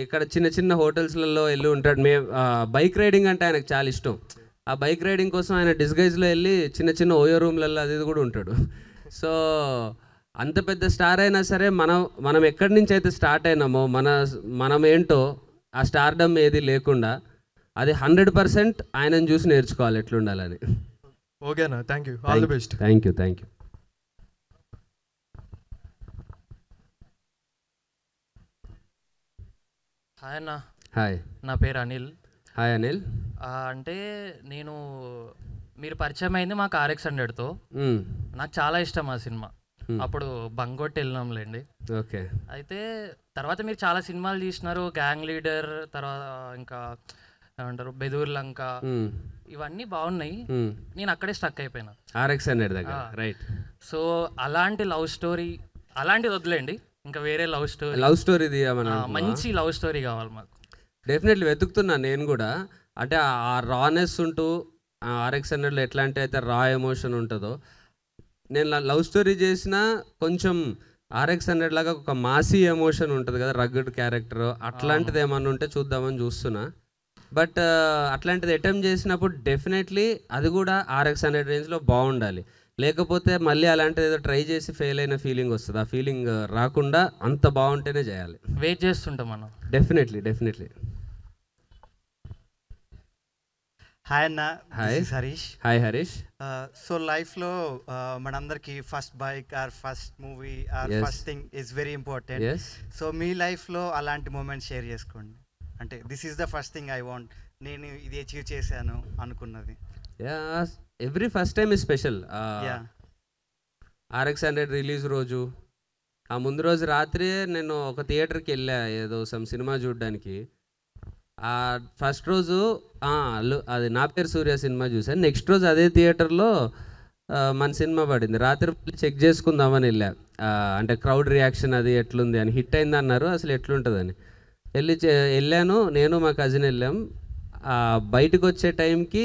ఇక్కడ చిన్న చిన్న హోటల్స్లలో వెళ్ళి ఉంటాడు. బైక్ రైడింగ్ అంటే ఆయనకు చాలా ఇష్టం. ఆ బైక్ రైడింగ్ కోసం ఆయన డిస్గైజ్లో వెళ్ళి చిన్న చిన్న ఓయో రూమ్లలో అది కూడా ఉంటాడు. సో అంత పెద్ద స్టార్ అయినా సరే మనం ఎక్కడి నుంచి అయితే స్టార్ట్ అయినామో మనం ఏంటో ఆ స్టార్డమ్ ఏది లేకుండా అది 100% ఆయనను చూసి నేర్చుకోవాలి ఎట్లుండాలని. ఓకేనా, thank you, all the best. Thank you. Hi అన్న. హాయ్, నా పేరు అనిల్. హాయ్ అనిల్. అంటే మీరు పరిచయం అయింది మాకు RX-100తో. నాకు చాలా ఇష్టం ఆ సినిమా. అప్పుడు బంగొట్టి వెళ్ళినాంలేండి. ఓకే. అయితే తర్వాత మీరు చాలా సినిమాలు తీసినారు, గ్యాంగ్ లీడర్, తర్వాత ఇంకా ఏమంటారు బెదూర్ లంక, ఇవన్నీ బాగున్నాయి. నేను అక్కడే స్టక్ అయిపోయినా RX-100 దగ్గర. రైట్. సో అలాంటి లవ్ స్టోరీ, అలాంటిది వదిలేండి, ఇంకా వేరే లవ్ స్టోరీ మంచి లవ్ స్టోరీ కావాలి మాకు. డెఫినెట్లీ వెతుకుతున్నా నేను కూడా. అంటే ఆ రానెస్ ఉంటూ RX-100లో ఎట్లాంటి అయితే రా ఎమోషన్ ఉంటుందో, నేను లవ్ స్టోరీ చేసిన కొంచెం RX-100 లాగా ఒక మాసీ ఎమోషన్ ఉంటుంది కదా, రగ్గడ్ క్యారెక్టర్, అట్లాంటిది ఏమన్నా ఉంటే చూద్దామని చూస్తున్నా. బట్ అట్లాంటిది అటెంప్ట్ చేసినప్పుడు డెఫినెట్లీ అది కూడా RX-100 రేంజ్లో బాగుండాలి. లేకపోతే మళ్ళీ అలాంటిది ఏదో ట్రై చేసి ఫెయిల్ అయిన ఫీలింగ్ వస్తుంది. ఆ ఫీలింగ్ రాకుండా అంత బాగుంటేనే చేయాలి. వెయిట్ చేస్తుంటాం మనం. డెఫినెట్లీ. హాయ్ అన్న, hi Harish. Hi Harish. So లైఫ్లో మనందరికి first bike or first movie or first thing is very important. So మీ లైఫ్లో అలాంటి మూమెంట్ షేర్ చేసుకోండి. అంటే this is the first thing I want, నేను ఇది అచీవ్ చేశాను అనుకున్నది. Every first time is special. RX-100 release రోజు, ఆ ముందు రోజు రాత్రి నేను ఒక థియేటర్కి వెళ్ళా ఏదో సినిమా చూడడానికి. ఆ ఫస్ట్ రోజు అది నా పేరు సూర్య సినిమా చూసాను. నెక్స్ట్ రోజు అదే థియేటర్లో మన సినిమా పడింది. రాత్రి చెక్ చేసుకుందామని వెళ్ళా, అంటే క్రౌడ్ రియాక్షన్ అది ఎట్లుంది అని. హిట్ అయింది అన్నారు, అసలు ఎట్లుంటుందని వెళ్ళాను. నేను మా కజిన్ వెళ్ళాం. బయటకు వచ్చే టైంకి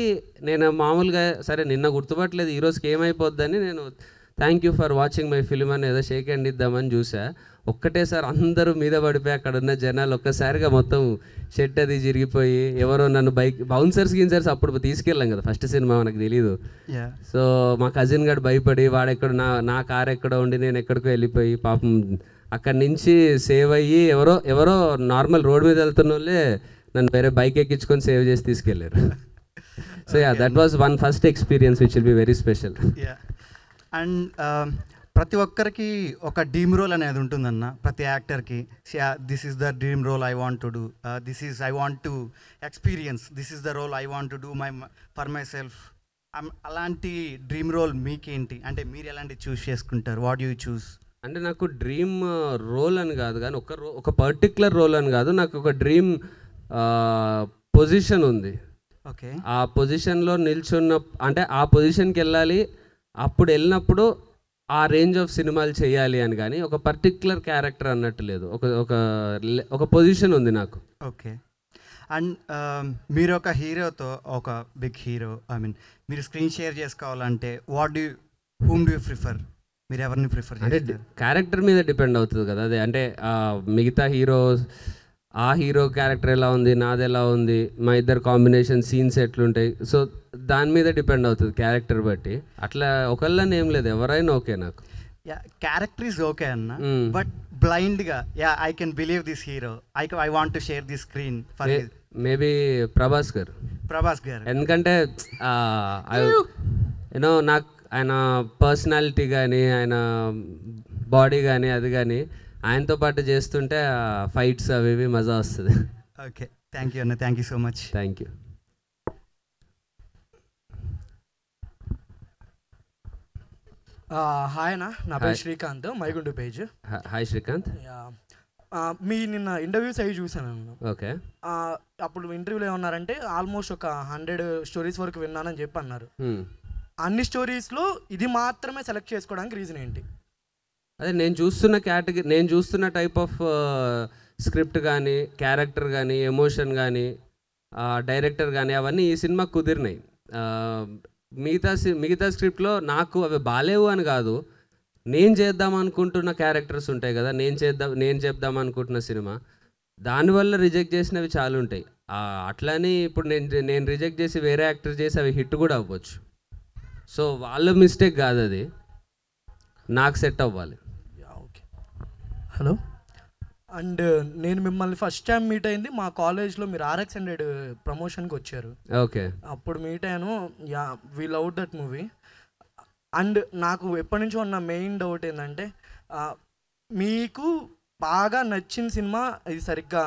నేను మామూలుగా సరే నిన్న గుర్తుపట్టలేదు, ఈరోజుకి ఏమైపోద్దని నేను thank you for watching my film అని ఏదో షేక్ హ్యాండ్ ఇద్దామని చూసా. ఒక్కటేసారి అందరూ మీద పడిపోయి అక్కడ ఉన్న జనాలు ఒక్కసారిగా మొత్తం షెట్ అది జరిగిపోయి, ఎవరో నన్ను బౌన్సర్స్ అప్పుడు తీసుకెళ్ళాం కదా, ఫస్ట్ సినిమా మనకు తెలీదు. సో మా కజిన్ గడు భయపడి వాడెక్కడ నా కార్ ఎక్కడో ఉండి నేను ఎక్కడికో వెళ్ళిపోయి పాపం అక్కడి నుంచి సేవ్ అయ్యి ఎవరో నార్మల్ రోడ్ మీద వెళ్తున్న వాళ్ళే నన్ను వేరే బైక్ ఎక్కించుకొని సేవ్ చేసి తీసుకెళ్ళారు. So that was one first experience which will be very special. And ప్రతి ఒక్కరికి ఒక డ్రీమ్ రోల్ అనేది ఉంటుందన్న, ప్రతి యాక్టర్కి. This is the dream role I want to do, I want to experience, this is the role I want to do for myself. అలాంటి dream role మీకేంటి? అంటే మీరు ఎలాంటి చూస్ చేసుకుంటారు? What you choose? అంటే నాకు డ్రీమ్ రోల్ అని కాదు, కానీ ఒక పర్టిక్యులర్ రోల్ అని కాదు, నాకు ఒక డ్రీమ్ పొజిషన్ ఉంది. ఓకే. ఆ పొజిషన్లో నిల్చున్న, అంటే ఆ పొజిషన్కి వెళ్ళాలి, అప్పుడు వెళ్ళినప్పుడు ఆ రేంజ్ ఆఫ్ సినిమాలు చేయాలి అని, కానీ ఒక పర్టిక్యులర్ క్యారెక్టర్ అన్నట్టు లేదు. ఒక పొజిషన్ ఉంది నాకు. ఓకే. అండ్ మీరు ఒక హీరోతో, ఒక బిగ్ హీరో, మీరు స్క్రీన్ షేర్ చేసుకోవాలంటే హూమ్ డూ యూ ప్రిఫర్? మీరు ఎవరిని ప్రిఫర్ అంటే క్యారెక్టర్ మీద డిపెండ్ అవుతుంది కదా అది. అంటే మిగతా ఆ హీరో క్యారెక్టర్ ఎలా ఉంది, నాది ఎలా ఉంది, మా ఇద్దరు కాంబినేషన్ సీన్స్ ఎట్లుంటాయి, సో దాని మీద డిపెండ్ అవుతుంది క్యారెక్టర్ బట్టి. అట్లా ఒకళ్ళని ఏం లేదు, ఎవరైనా ఓకే నాకు. యా క్యారెక్టర్ ఈజ్ ఓకే అన్న, బట్ బ్లైండ్గా ya I can believe this hero, I want to share this screen for maybe Prabhas garu. ఎందుకంటే యూనో నాకు ఆయన పర్సనాలిటీ కానీ ఆయన బాడీ కానీ అది కానీ ఆయనతో పాటు చేస్తుంటే ఫైట్స్ అవి ఇవి మజా వస్తుంది. ఓకే, థ్యాంక్ యూ అన్న, thank you so much. Thank you. Hi అన్న, నా పేరు శ్రీకాంత్, మైగుండు పేజ్. హాయ్ శ్రీకాంత్. మీ నిన్న ఇంటర్వ్యూస్ అవి చూసాను. ఓకే. అప్పుడు ఇంటర్వ్యూలో ఏమన్నారంటే ఆల్మోస్ట్ ఒక 100 స్టోరీస్ వరకు విన్నానని చెప్పి అన్నారు. అన్ని స్టోరీస్లో ఇది మాత్రమే సెలెక్ట్ చేసుకోవడానికి రీజన్ ఏంటి? అదే నేను చూస్తున్న కేటగిరీ, నేను చూస్తున్న టైప్ ఆఫ్ స్క్రిప్ట్ కానీ క్యారెక్టర్ కానీ ఎమోషన్ కానీ డైరెక్టర్ కానీ అవన్నీ ఈ సినిమా కుదిరినాయి. మిగతా స్క్రిప్ట్లో నాకు అవి బాలేవు అని కాదు, నేను చేద్దాం అనుకుంటున్న క్యారెక్టర్స్ ఉంటాయి కదా, నేను చెప్దాం అనుకుంటున్న సినిమా, దానివల్ల రిజెక్ట్ చేసినవి చాలా ఉంటాయి. అట్లని ఇప్పుడు నేను రిజెక్ట్ చేసి వేరే యాక్టర్ చేసి అవి హిట్ కూడా అవ్వచ్చు. సో వాళ్ళ మిస్టేక్ కాదు, అది నాకు సెట్ అవ్వాలి. ఓకే. హలో, అండ్ నేను మిమ్మల్ని ఫస్ట్ టైం మీట్ అయింది మా కాలేజ్లో, మీరు RX100 ప్రమోషన్కి వచ్చారు. ఓకే. అప్పుడు మీట్ అయ్యాను. Yeah, we love that movie. And నాకు ఎప్పటి నుంచో ఉన్న మెయిన్ డౌట్ ఏంటంటే, మీకు బాగా నచ్చిన సినిమా ఇది సరిగ్గా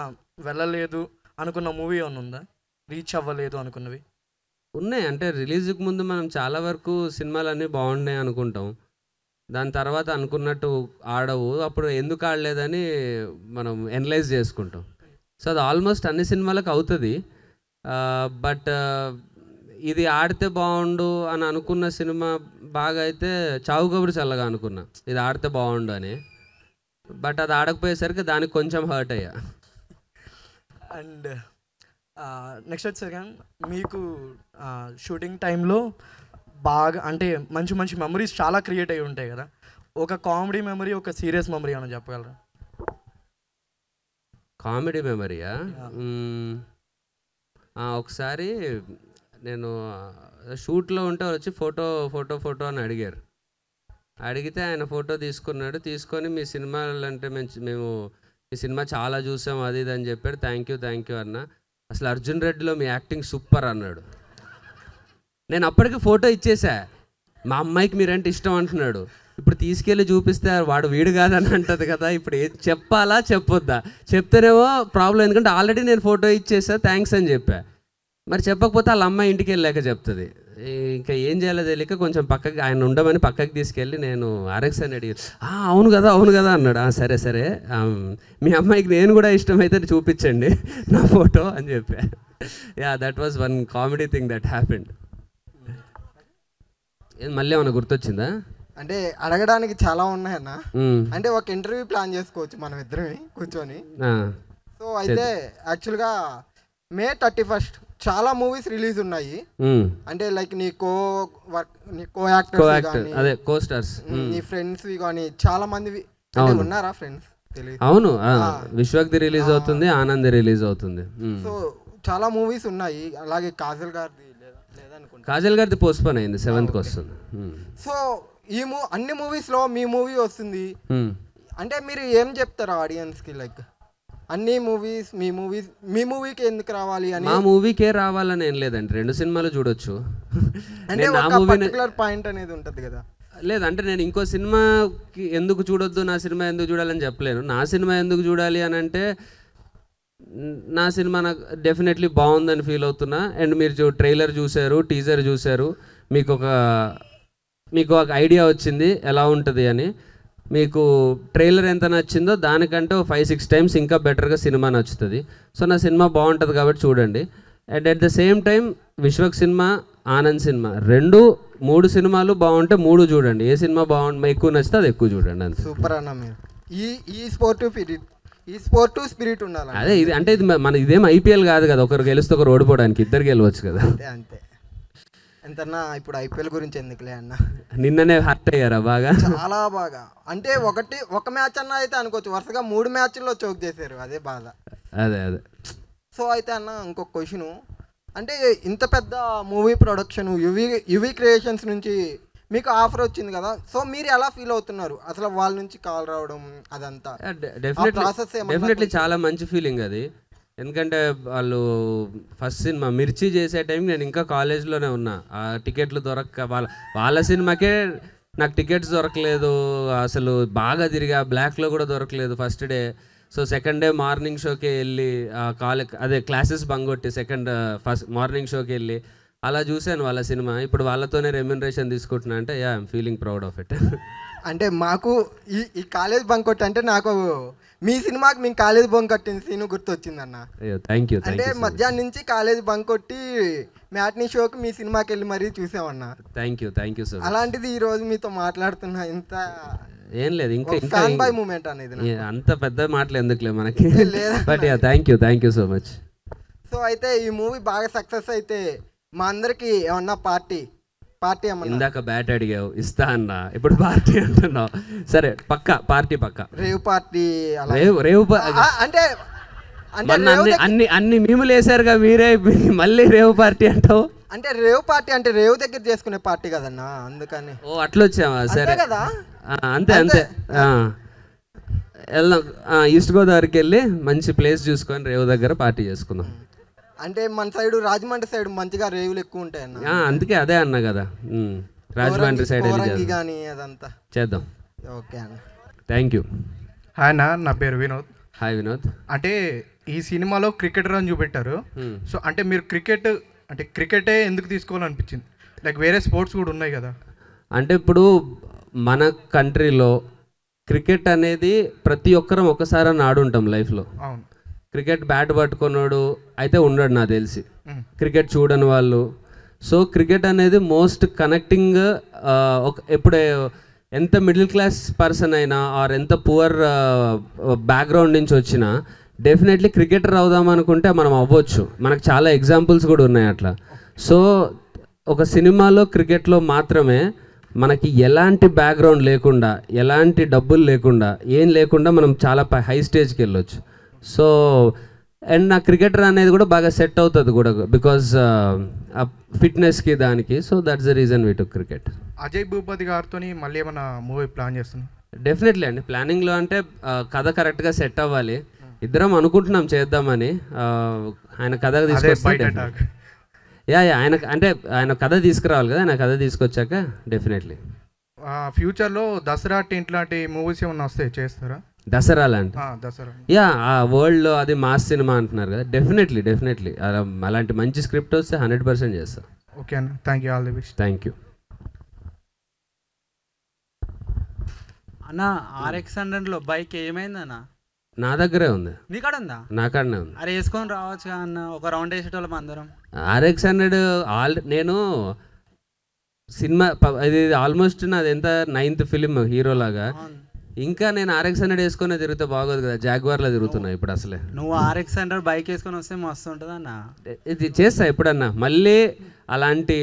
వెళ్ళలేదు అనుకున్న మూవీ ఏమైనా ఉందా? రీచ్ అవ్వలేదు అనుకున్నవి ఉన్నాయి. అంటే రిలీజ్కి ముందు మనం చాలా వరకు సినిమాలన్నీ బాగున్నాయి అనుకుంటాం, దాని తర్వాత అనుకున్నట్టు ఆడవు, అప్పుడు ఎందుకు ఆడలేదని మనం ఎనలైజ్ చేసుకుంటాం. సో అది ఆల్మోస్ట్ అన్ని సినిమాలకు అవుతుంది. బట్ ఇది ఆడితే బాగుండు అని అనుకున్న సినిమా బాగా అయితే చావు కబురు చల్లగా అనుకున్నా, ఇది ఆడితే బాగుండు అని. బట్ అది ఆడకపోయేసరికి దానికి కొంచెం హర్ట్ అయ్యా. అండ్ నెక్స్ట్ వచ్చేసరికి మీకు షూటింగ్ టైంలో బాగా అంటే మంచి మంచి మెమరీస్ చాలా క్రియేట్ అయ్యి ఉంటాయి కదా, ఒక కామెడీ మెమరీ, ఒక సీరియస్ మెమరీ ఏమైనా చెప్పగలరా? కామెడీ మెమరీయా? ఒకసారి నేను షూట్లో ఉంటే వచ్చి ఫోటో అని అడిగారు. అడిగితే ఆయన ఫోటో తీసుకున్నాడు. తీసుకొని మీ సినిమాలు అంటే మేము ఈ సినిమా చాలా చూసాం అది ఇది అని చెప్పాడు. థ్యాంక్ యూ అన్న. అసలు అర్జున్ రెడ్డిలో మీ యాక్టింగ్ సూపర్ అన్నాడు. నేను అప్పటికి ఫోటో ఇచ్చేసా. మా అమ్మాయికి మీరంటే ఇష్టం అంటున్నాడు. ఇప్పుడు తీసుకెళ్ళి చూపిస్తే వాడు వీడు కాదని అంటది కదా, ఇప్పుడు ఏం చెప్పాలా చెప్పొద్దా? చెప్తేనేమో ప్రాబ్లం, ఎందుకంటే ఆల్రెడీ నేను ఫోటో ఇచ్చేసా, థ్యాంక్స్ అని చెప్పా. మరి చెప్పకపోతే వాళ్ళ అమ్మాయి ఇంటికి వెళ్ళాక చెప్తుంది. ఇంకా ఏం చేయాలో తెలియక కొంచెం పక్కకి ఆయన ఉండమని పక్కకి తీసుకెళ్ళి నేను RX అని అడిగి, అవును కదా అన్నాడు. సరే మీ అమ్మాయికి నేను కూడా ఇష్టమైతే చూపించండి నా ఫోటో అని చెప్పా. Yeah, that was one comedy thing that happened. మళ్ళీ ఏమన్నా గుర్తొచ్చిందా? అంటే అడగడానికి చాలా ఉన్నాయన్న. అంటే ఒక ఇంటర్వ్యూ ప్లాన్ చేసుకోవచ్చు మనం ఇద్దరమే కూర్చొని. సో అయితే యాక్చువల్గా May 31 చాలా మూవీస్ రిలీజ్ ఉన్నాయి. అంటే లైక్ నీ కో యాక్టర్స్ అదే కో స్టార్స్, నీ ఫ్రెండ్స్ కానీ చాలా మంది ఉన్నారా ఫ్రెండ్స్? తెలియదు. అవును, విశ్వక్ది రిలీజ్ అవుతుంది, ఆనంద్ రిలీజ్ అవుతుంది. సో చాలా మూవీస్ ఉన్నాయి. అలాగే కాజల్ గారిది పోస్ట్పోన్ అయింది, 7th వస్తుంది. సో ఈ అన్ని మూవీస్లో మీ మూవీ వస్తుంది అంటే మీరు ఏం చెప్తారు ఆడియన్స్కి? లైక్ అన్ని మూవీస్ మీ మూవీకి ఎందుకు రావాలి అని? మా మూవీకే రావాలని ఏం లేదండి, 2 సినిమాలు చూడొచ్చు. అంటే ఒక పర్టిక్యులర్ పాయింట్ అనేది ఉంటుంది కదా. లేదంటే నేను ఇంకో సినిమాకి ఎందుకు చూడొద్దు, నా సినిమా ఎందుకు చూడాలని చెప్పలేను. నా సినిమా ఎందుకు చూడాలి అని అంటే, నా సినిమా నాకు డెఫినెట్లీ బాగుందని ఫీల్ అవుతున్నా. అండ్ మీరు ట్రైలర్ చూశారు, టీజర్ చూశారు, మీకు ఒక ఐడియా వచ్చింది ఎలా ఉంటుంది అని. మీకు ట్రైలర్ ఎంత నచ్చిందో దానికంటే 5-6 టైమ్స్ ఇంకా బెటర్గా సినిమా నచ్చుతుంది. సో నా సినిమా బాగుంటుంది కాబట్టి చూడండి. And at the same time Vishwak cinema, Anand cinema 3 సినిమాలు బాగుంటే 3 చూడండి. ఏ సినిమా ఎక్కువ నచ్చితే అది ఎక్కువ చూడండి. అంతే. సూపర్ అన్న. మీరు ఈ స్పోర్టివ్ స్పిరిట్ ఉండాలి. అదే ఇది అంటే ఇదేం IPL కాదు కదా, ఒకరు గెలిస్తే ఒకరు ఓడిపోవడానికి, ఇద్దరు గెలవచ్చు కదా. అంతే. ఎంతన్నా ఇప్పుడు IPL గురించి ఎందుకులే అన్న. నిన్ననే హర్ట్ అయ్యారా బాగా? చాలా బాగా. అంటే ఒక మ్యాచ్ అన్న అయితే అనుకోవచ్చు, వరుసగా 3 మ్యాచ్ల్లో చోక్ చేశారు, అదే బాధ. అదే. సో అయితే అన్న ఇంకొక క్వశ్చను, అంటే ఇంత పెద్ద మూవీ ప్రొడక్షన్ యువి క్రియేషన్స్ నుంచి మీకు ఆఫర్ వచ్చింది కదా, సో మీరు ఎలా ఫీల్ అవుతున్నారు అసలు వాళ్ళ నుంచి కాల్ రావడం అదంతా? డెఫినెట్లీ చాలా మంచి ఫీలింగ్ అది. ఎందుకంటే వాళ్ళు ఫస్ట్ సినిమా మిర్చి చేసే టైంకి నేను ఇంకా కాలేజ్లోనే ఉన్నా. ఆ టికెట్లు దొరక్క వాళ్ళ సినిమాకే నాకు టికెట్స్ దొరకలేదు, అసలు బాగా తిరిగా, బ్లాక్లో కూడా దొరకలేదు first day. So second day morning షోకి వెళ్ళి అదే క్లాసెస్ బంగొట్టి ఫస్ట్ మార్నింగ్ షోకి వెళ్ళి అలా చూశాను వాళ్ళ సినిమా. ఇప్పుడు వాళ్ళతోనే రెమ్యునరేషన్ తీసుకుంటున్నా అంటే I'm feeling proud of it. అంటే మాకు ఈ కాలేజ్ బంక్ కొట్టి అంటే నాకు మీ సినిమాకి మేము కాలేజ్ బంక్ కొట్టిన సీన్ గుర్తొచ్చిందన్న. Thank you. అంటే మధ్యాహ్నం నుంచి కాలేజ్ బంక్ కొట్టి మ్యాట్నీ షోకి మీ సినిమాకి వెళ్ళి మరీ చూసామన్నా. Thank you so much. అలాంటిది ఈ రోజు మీతో మాట్లాడుతున్నా, ఇంత ఏం లేదు ఇంకా ఫ్యాన్ బాయ్ మూమెంట్ అనేది. అంత పెద్ద మాటలు ఎందుకులే మనకి. But thank you so much. So అయితే ఈ మూవీ బాగా సక్సెస్ అయితే మా అందరికి ఏమన్నా పార్టీ ఇందాక బ్యాట్ అడిగావు, ఇస్తా అన్నా, ఇప్పుడు పార్టీ అంటున్నావు. సరే పక్కా పార్టీ, పక్కా రేవ్ పార్టీ. రేవ్ అంటే అన్ని మీములు వేసారుగా మీరే, మళ్ళీ రేవ్ పార్టీ అంటావు. అంటే రేవ్ పార్టీ అంటే రేవ్ దగ్గర చేసుకునే పార్టీ కదన్నా, అందుకని. ఓ అట్లా వచ్చావా? సరే కదా, అంతే వెళ్దాం. ఈస్ట్ గోదావరికి వెళ్ళి మంచి ప్లేస్ చూసుకొని రేవ్ దగ్గర పార్టీ చేసుకుందాం. అంటే మన సైడ్ రాజమండ్రి సైడ్ మంచిగా రేవులు ఎక్కువ ఉంటాయి అన్న, అందుకే అదే అన్నా కదా, రాజమండ్రి సైడ్ కానీ అదంతా చేద్దాం. ఓకే అన్న, థ్యాంక్ యూ. హాయ్ అన్న, నా పేరు వినోద్. హాయ్ వినోద్. అంటే ఈ సినిమాలో క్రికెటర్ అని చూపెట్టారు. సో అంటే మీరు క్రికెటే ఎందుకు తీసుకోవాలనిపించింది? లైక్ వేరే స్పోర్ట్స్ కూడా ఉన్నాయి కదా. అంటే ఇప్పుడు మన కంట్రీలో క్రికెట్ అనేది ప్రతి ఒక్కరం ఒకసారి ఆడుంటాం లైఫ్లో. అవును. క్రికెట్ బ్యాట్ పట్టుకున్నాడు అయితే ఉండడు నాకు తెలిసి, క్రికెట్ చూడని వాళ్ళు. సో క్రికెట్ అనేది మోస్ట్ కనెక్టింగ్. ఎప్పుడే ఎంత మిడిల్ క్లాస్ పర్సన్ అయినా ఆర్ ఎంత పువర్ బ్యాక్గ్రౌండ్ నుంచి వచ్చినా డెఫినెట్లీ క్రికెటర్ అవుదాం అనుకుంటే మనం అవ్వచ్చు. మనకు చాలా ఎగ్జాంపుల్స్ కూడా ఉన్నాయి అట్లా. సో ఒక సినిమాలో క్రికెట్లో మాత్రమే మనకి ఎలాంటి బ్యాక్గ్రౌండ్ లేకుండా, ఎలాంటి డబ్బులు లేకుండా, ఏం లేకుండా మనం చాలా హై స్టేజ్కి వెళ్ళొచ్చు. సో అండ్ నా క్రికెటర్ అనేది కూడా బాగా సెట్ అవుతుంది కూడా, బికాజ్ ఫిట్నెస్కి దానికి. So that's the reason we to cricket. Ajay Bhupathi గారితో మళ్ళీ ఏమైనా మూవీ ప్లాన్ చేస్తున్నాం? డెఫినెట్లీ అండి, ప్లానింగ్లో అంటే కథ కరెక్ట్గా సెట్ అవ్వాలి. ఇద్దరం అనుకుంటున్నాం చేద్దామని. ఆయన కథ తీసుకొస్తే ఆయన కథ తీసుకురావాలి కదా, ఆయన కథ తీసుకొచ్చాక డెఫినెట్లీ. ఫ్యూచర్లో దసరా టెంట్ లాంటి మూవీస్ ఏమన్నా వస్తే చేస్తారా? దసరా లాంటి? దసరా ఆ వరల్డ్లో అది మాస్ సినిమా అంటున్నారు కదా, డెఫినెట్లీ అలాంటి మంచి స్క్రిప్ట్ వస్తే 100% చేస్తాను. ఓకే అన్న, thank you, all the best. Thank you అన్న. RX100లో బైక్ ఏమైందన్న? నా దగ్గరే ఉంది. నీ కాడ ఉందా? నా కాడనే ఉంది. అరే వేసుకొని రావచ్చు అన్న, ఒక రౌండ్ వేసేటోళ్ళం అందరం. RX100 నేను సినిమా ఇది ఆల్మోస్ట్ నాది ఎంత 9th ఫిలిం హీరోలాగా. ఇంకా నేను RX100 వేసుకొని తిరిగితే బాగోదు కదా, జాగ్వార్లో తిరుగుతున్నా ఇప్పుడు. అసలే నువ్వు RX100 బైక్ వేసుకొని వస్తే మస్తు ఉంటుంది అన్న. ఇది చేస్తా ఎప్పుడన్నా మళ్ళీ అలాంటి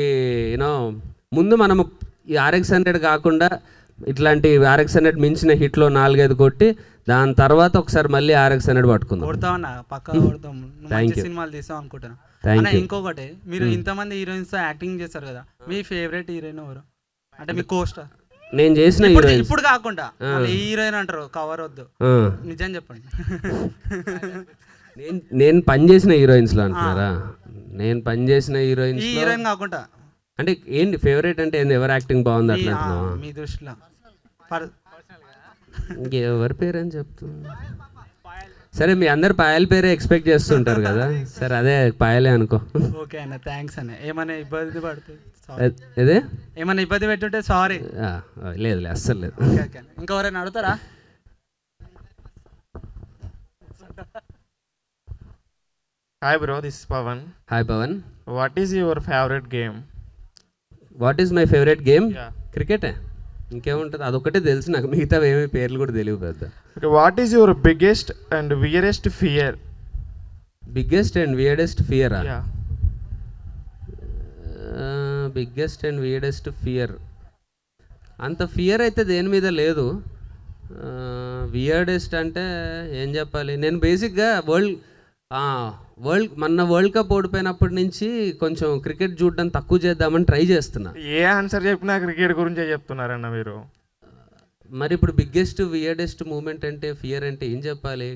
ముందు మనము ఈ RX100 కాకుండా ఇట్లాంటి RX100 మించిన హిట్లో 4-5 కొట్టి దాని తర్వాత ఒకసారి మళ్ళీ RX100 పట్టుకుందాం. కొడతామన్నా, పక్కా కొడతాం. మంచి సినిమాలు తీస్తాం అనుకుంటున్నా. ఇంకొకటి, మీరు ఇంతమంది హీరోయిన్స్ తో యాక్టింగ్ చేస్తారు కదా, మీ ఫేవరెట్ హీరోయిన్ ఎవరు? అంటే మీ కోస్టర్ నేను చేసిన ఇప్పుడు కాకుండా హీరోయిన్ అంటారు, కవర్ వద్దు, నిజం చెప్పండి. నేను పనిచేసిన హీరోయిన్స్లో అంటున్నారా? నేను పనిచేసిన హీరోయిన్ కాకుండా అంటే ఏంటి ఫేవరెట్ అంటే ఏంది? ఎవరు యాక్టింగ్ బాగుంది అట్లా అంటున్నావా? మీ దృష్టిలో ఎవరి పేరు అని చెప్తున్నా? సరే, మీ అందరు పాయల పేరే ఎక్స్పెక్ట్ చేస్తుంటారు కదా, సరే అదే పాయలే అనుకో. ఓకే అన్న, థ్యాంక్స్ అన్న. ఏమైనా ఇబ్బంది పడుతుంది? ఇదే ఏమైనా ఇబ్బంది పెట్టుంటే సారీ. లేదు అస్సలు లేదు. ఇంకెవరైనా అడుగుతారా? Hi bro, this is Pavan. Hi Pavan. What is your favorite game? What is my favorite game? Cricket. ఇంకేముంటుంది, అదొకటే తెలుసు నాకు, మిగతా ఏమీ పేర్లు కూడా తెలియదు పెద్ద. What is your biggest and weirdest fear? Biggest and weirdest fear? Yeah. Biggest and weirdest fear అంత ఫియర్ అయితే దేని మీద లేదు. వియర్డెస్ట్ అంటే ఏం చెప్పాలి, నేను బేసిక్గా వరల్డ్ కప్ ఓడిపోయినప్పటి నుంచి కొంచెం క్రికెట్ చూడడం తక్కువ చేద్దామని ట్రై చేస్తున్నా. ఏ ఆన్సర్ చెప్పినా క్రికెట్ గురించే చెప్తున్నారన్న మీరు. మరి ఇప్పుడు బిగ్గెస్ట్ వియర్డెస్ట్ మూమెంట్ అంటే ఫియర్ అంటే ఏం చెప్పాలి?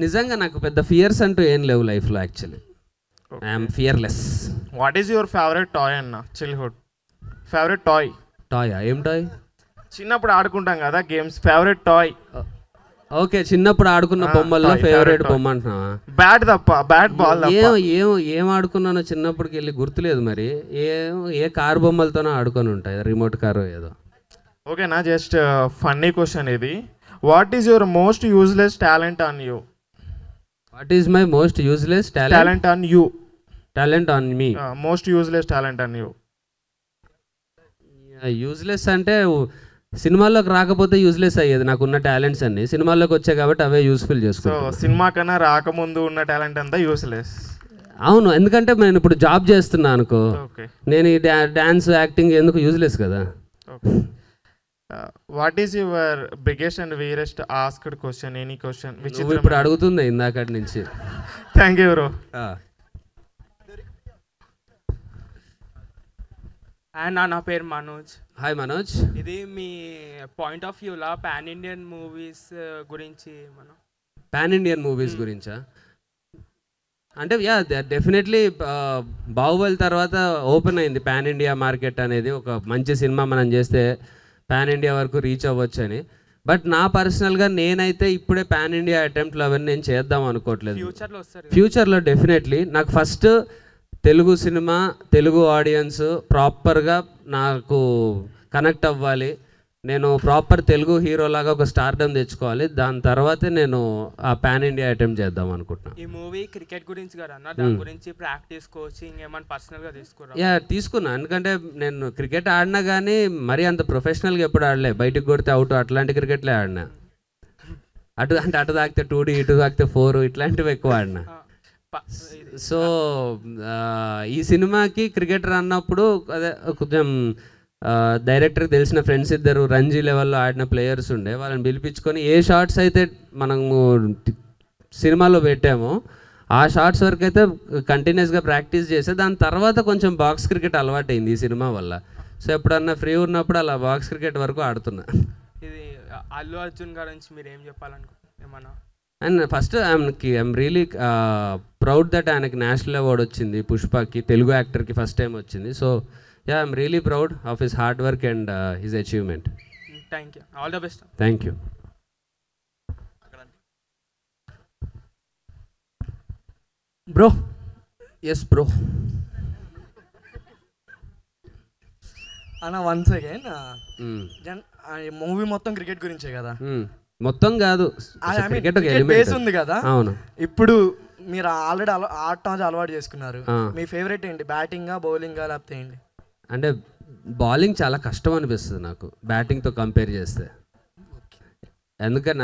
నిజంగా నాకు పెద్ద ఫియర్స్ అంటూ ఏం లేవు లైఫ్లో. Actually I'm fearless. What is your favourite toy అన్న? Childhood favourite toy? టాయా? ఏం టాయ్? చిన్నప్పుడు ఆడుకుంటాం కదా గేమ్స్. Favourite toy? ఓకే, చిన్నప్పుడు ఆడుకున్న బొమ్మల్లో ఫేవరెట్ బొమ్మ అంటున్నావా? బ్యాట్ తప్ప, బ్యాట్ బాల్ ఏం ఆడుకున్నానో చిన్నప్పటికి వెళ్ళి గుర్తులేదు. మరి ఏ కార్ బొమ్మలతోనో ఆడుకొని ఉంటాయి, రిమోట్ కారు ఏదో. ఓకేనా, జస్ట్ ఫన్నీ క్వశ్చన్ ఇది. What is your most useless talent on you? What is my most useless talent on you? Talent on me. Most useless talent on you. Useless అంటే సినిమాల్లోకి రాకపోతే useless అయ్యేది నాకున్న talents అన్ని. సినిమాల్లోకి వచ్చాయి కాబట్టి అవే యూస్ఫుల్ చేసుకుంటాను. సో సినిమా కన్నా రాకముందు ఉన్న టాలెంట్ అంతా యూస్లెస్. అవును, ఎందుకంటే నేను ఇప్పుడు జాబ్ చేస్తున్నా అనుకో, నేను ఈ డాన్స్ యాక్టింగ్ ఎందుకు యూజ్లెస్ కదా. What is your biggest and weirdest asked question? Any question which ఇప్పుడు అడుగుతుంది ఇందాకటి నుంచి. Thank you bro. అండ్ నా పేరు మనోజ్. హాయ్ మనోజ్. ఇది మీ పాయింట్ ఆఫ్ వ్యూలా పాన్ ఇండియన్ మూవీస్ గురించి మనం పాన్ ఇండియన్ మూవీస్ గురించా? అంటే యా డెఫినెట్లీ బాహుబలి తర్వాత ఓపెన్ అయింది పాన్ ఇండియా మార్కెట్ అనేది. ఒక మంచి సినిమా మనం చేస్తే పాన్ ఇండియా వరకు రీచ్ అవ్వచ్చు అని. బట్ నా పర్సనల్గా నేనైతే ఇప్పుడే పాన్ ఇండియా అటెంప్ట్లు అవన్నీ నేను చేద్దాం అనుకోవట్లేదు. ఫ్యూచర్లో డెఫినెట్లీ నాకు first Telugu cinema, Telugu audience ప్రాపర్గా నాకు కనెక్ట్ అవ్వాలి. నేను ప్రాపర్ తెలుగు హీరోలాగా ఒక స్టార్డమ్ తెచ్చుకోవాలి. దాని తర్వాతే నేను ఆ పాన్ ఇండియా అటెంప్ట్ చేద్దాం అనుకుంటున్నాను. ఈ మూవీ క్రికెట్ గురించి కదా అన్న, దాని గురించి ప్రాక్టీస్ కోచింగ్ ఏమైనా పర్సనల్గా తీసుకురా? యా తీసుకున్నా. ఎందుకంటే నేను క్రికెట్ ఆడినా కానీ మరీ అంత ప్రొఫెషనల్గా ఎప్పుడు ఆడలే. బయటకు కొడితే అవుట్ అట్లాంటి క్రికెట్లే ఆడినా. అటు తాకితే 2D, ఇటు తాకితే 4 ఇట్లాంటివి ఎక్కువ ఆడినా. సో ఈ సినిమాకి క్రికెటర్ అన్నప్పుడు అదే కొంచెం డైరెక్టర్కి తెలిసిన ఫ్రెండ్స్ ఇద్దరు రంజీ లెవెల్లో ఆడిన ప్లేయర్స్ ఉండే, వాళ్ళని పిలిపించుకొని ఏ షార్ట్స్ అయితే మనము సినిమాలో పెట్టామో ఆ షార్ట్స్ వరకు అయితే కంటిన్యూస్గా ప్రాక్టీస్ చేస్తే దాని తర్వాత కొంచెం బాక్స్ క్రికెట్ అలవాటైంది ఈ సినిమా వల్ల. సో ఎప్పుడన్నా ఫ్రీ ఉన్నప్పుడు అలా బాక్స్ క్రికెట్ వరకు ఆడుతున్నా. ఇది అల్లు అర్జున్ గురించి మీరు ఏం చెప్పాలనుకుంటున్నారు ఏమన్నా? And first I'm really proud that ఆయనకి నేషనల్ అవార్డ్ వచ్చింది పుష్పకి, తెలుగు యాక్టర్కి ఫస్ట్ టైం వచ్చింది. So ya I'm really proud of his hard work and his achievement. Thank you, all the best. Thank you. Bro. Yes bro. అన్న once again movie మొత్తం cricket గురించే కదా? మొత్తం కాదు, క్రికెట్ బేస్ ఉంది కదా. అవును. ఇప్పుడు మీరు ఆల్రెడీ ఆడటం అలవాటు చేసుకున్నారు. మీ ఫేవరెట్ ఏంటి? బ్యాటింగా, బౌలింగా, లేకపోతే ఏంటి? అంటే బౌలింగ్ చాలా కష్టం అనిపిస్తుంది నాకు బ్యాటింగ్తో కంపేర్ చేస్తే.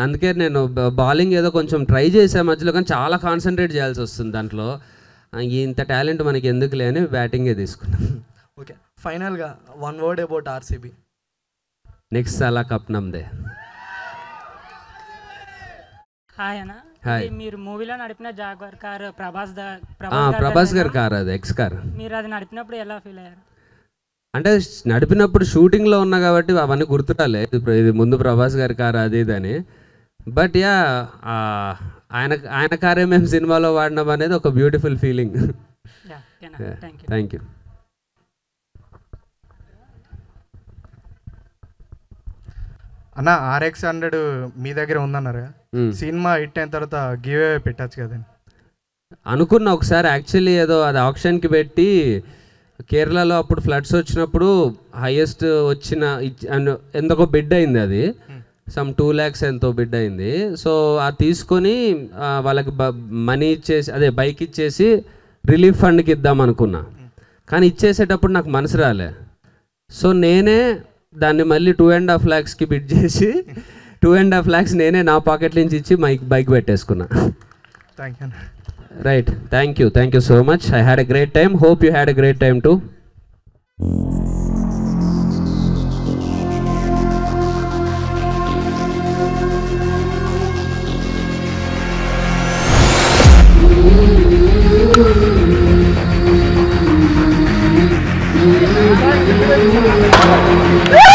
అందుకే నేను బౌలింగ్ ఏదో కొంచెం ట్రై చేసే మధ్యలో, కానీ చాలా కాన్సన్ట్రేట్ చేయాల్సి వస్తుంది దాంట్లో. ఇంత టాలెంట్ మనకి ఎందుకులే అని బ్యాటింగే తీసుకున్నాను. ఓకే, ఫైనల్గా 1 word అబౌట్ ఆర్సీబీ. నెక్స్ట్ సాలా కప్ నమ్దే. హాయ్ అన్న. హాయ్. మీరు మూవీలో నడిపిన జాగ్వార్ కార్ ప్రభాస్ గారి కార్, అది ఎక్స్ కార్. మీరు అది నడిపినప్పుడు ఎలా ఫీల్ అయ్యారు? అంటే నడిపినప్పుడు షూటింగ్లో ఉన్నా కాబట్టి అవన్నీ గుర్తురాలే, ఇది ముందు ప్రభాస్ గారి కార్ అది ఇదని. బట్ యా ఆయన కారే మేము సినిమాలో వాడినాం అనేది ఒక బ్యూటిఫుల్ ఫీలింగ్. Thank you. అన్న RX-100 మీ దగ్గర ఉందన్నారు, సినిమా హిట్ అయిన తర్వాత గివ్ అవే పెట్టచ్చు కదండి? అనుకున్నా ఒకసారి యాక్చువల్లీ, ఏదో అది ఆప్షన్కి పెట్టి కేరళలో అప్పుడు ఫ్లడ్స్ వచ్చినప్పుడు హైయెస్ట్ వచ్చిన ఎంతకో బిడ్ అయింది, అది సమ్ 2 lakhs ఎంతో బిడ్ అయింది. సో అది తీసుకొని వాళ్ళకి మనీ ఇచ్చేసి, అదే బైక్ ఇచ్చేసి రిలీఫ్ ఫండ్కి ఇద్దాం అనుకున్నా. కానీ ఇచ్చేసేటప్పుడు నాకు మనసు రాలే. సో నేనే దాన్ని మళ్ళీ 2.5 lakhsకి బిడ్ చేసి 2.5 lakhs నేనే నా పాకెట్ నుంచి ఇచ్చి బైక్ పెట్టేసుకున్నా. Thank you. Right, thank you so much. I had a great time. Hope you had a great time too. Woo!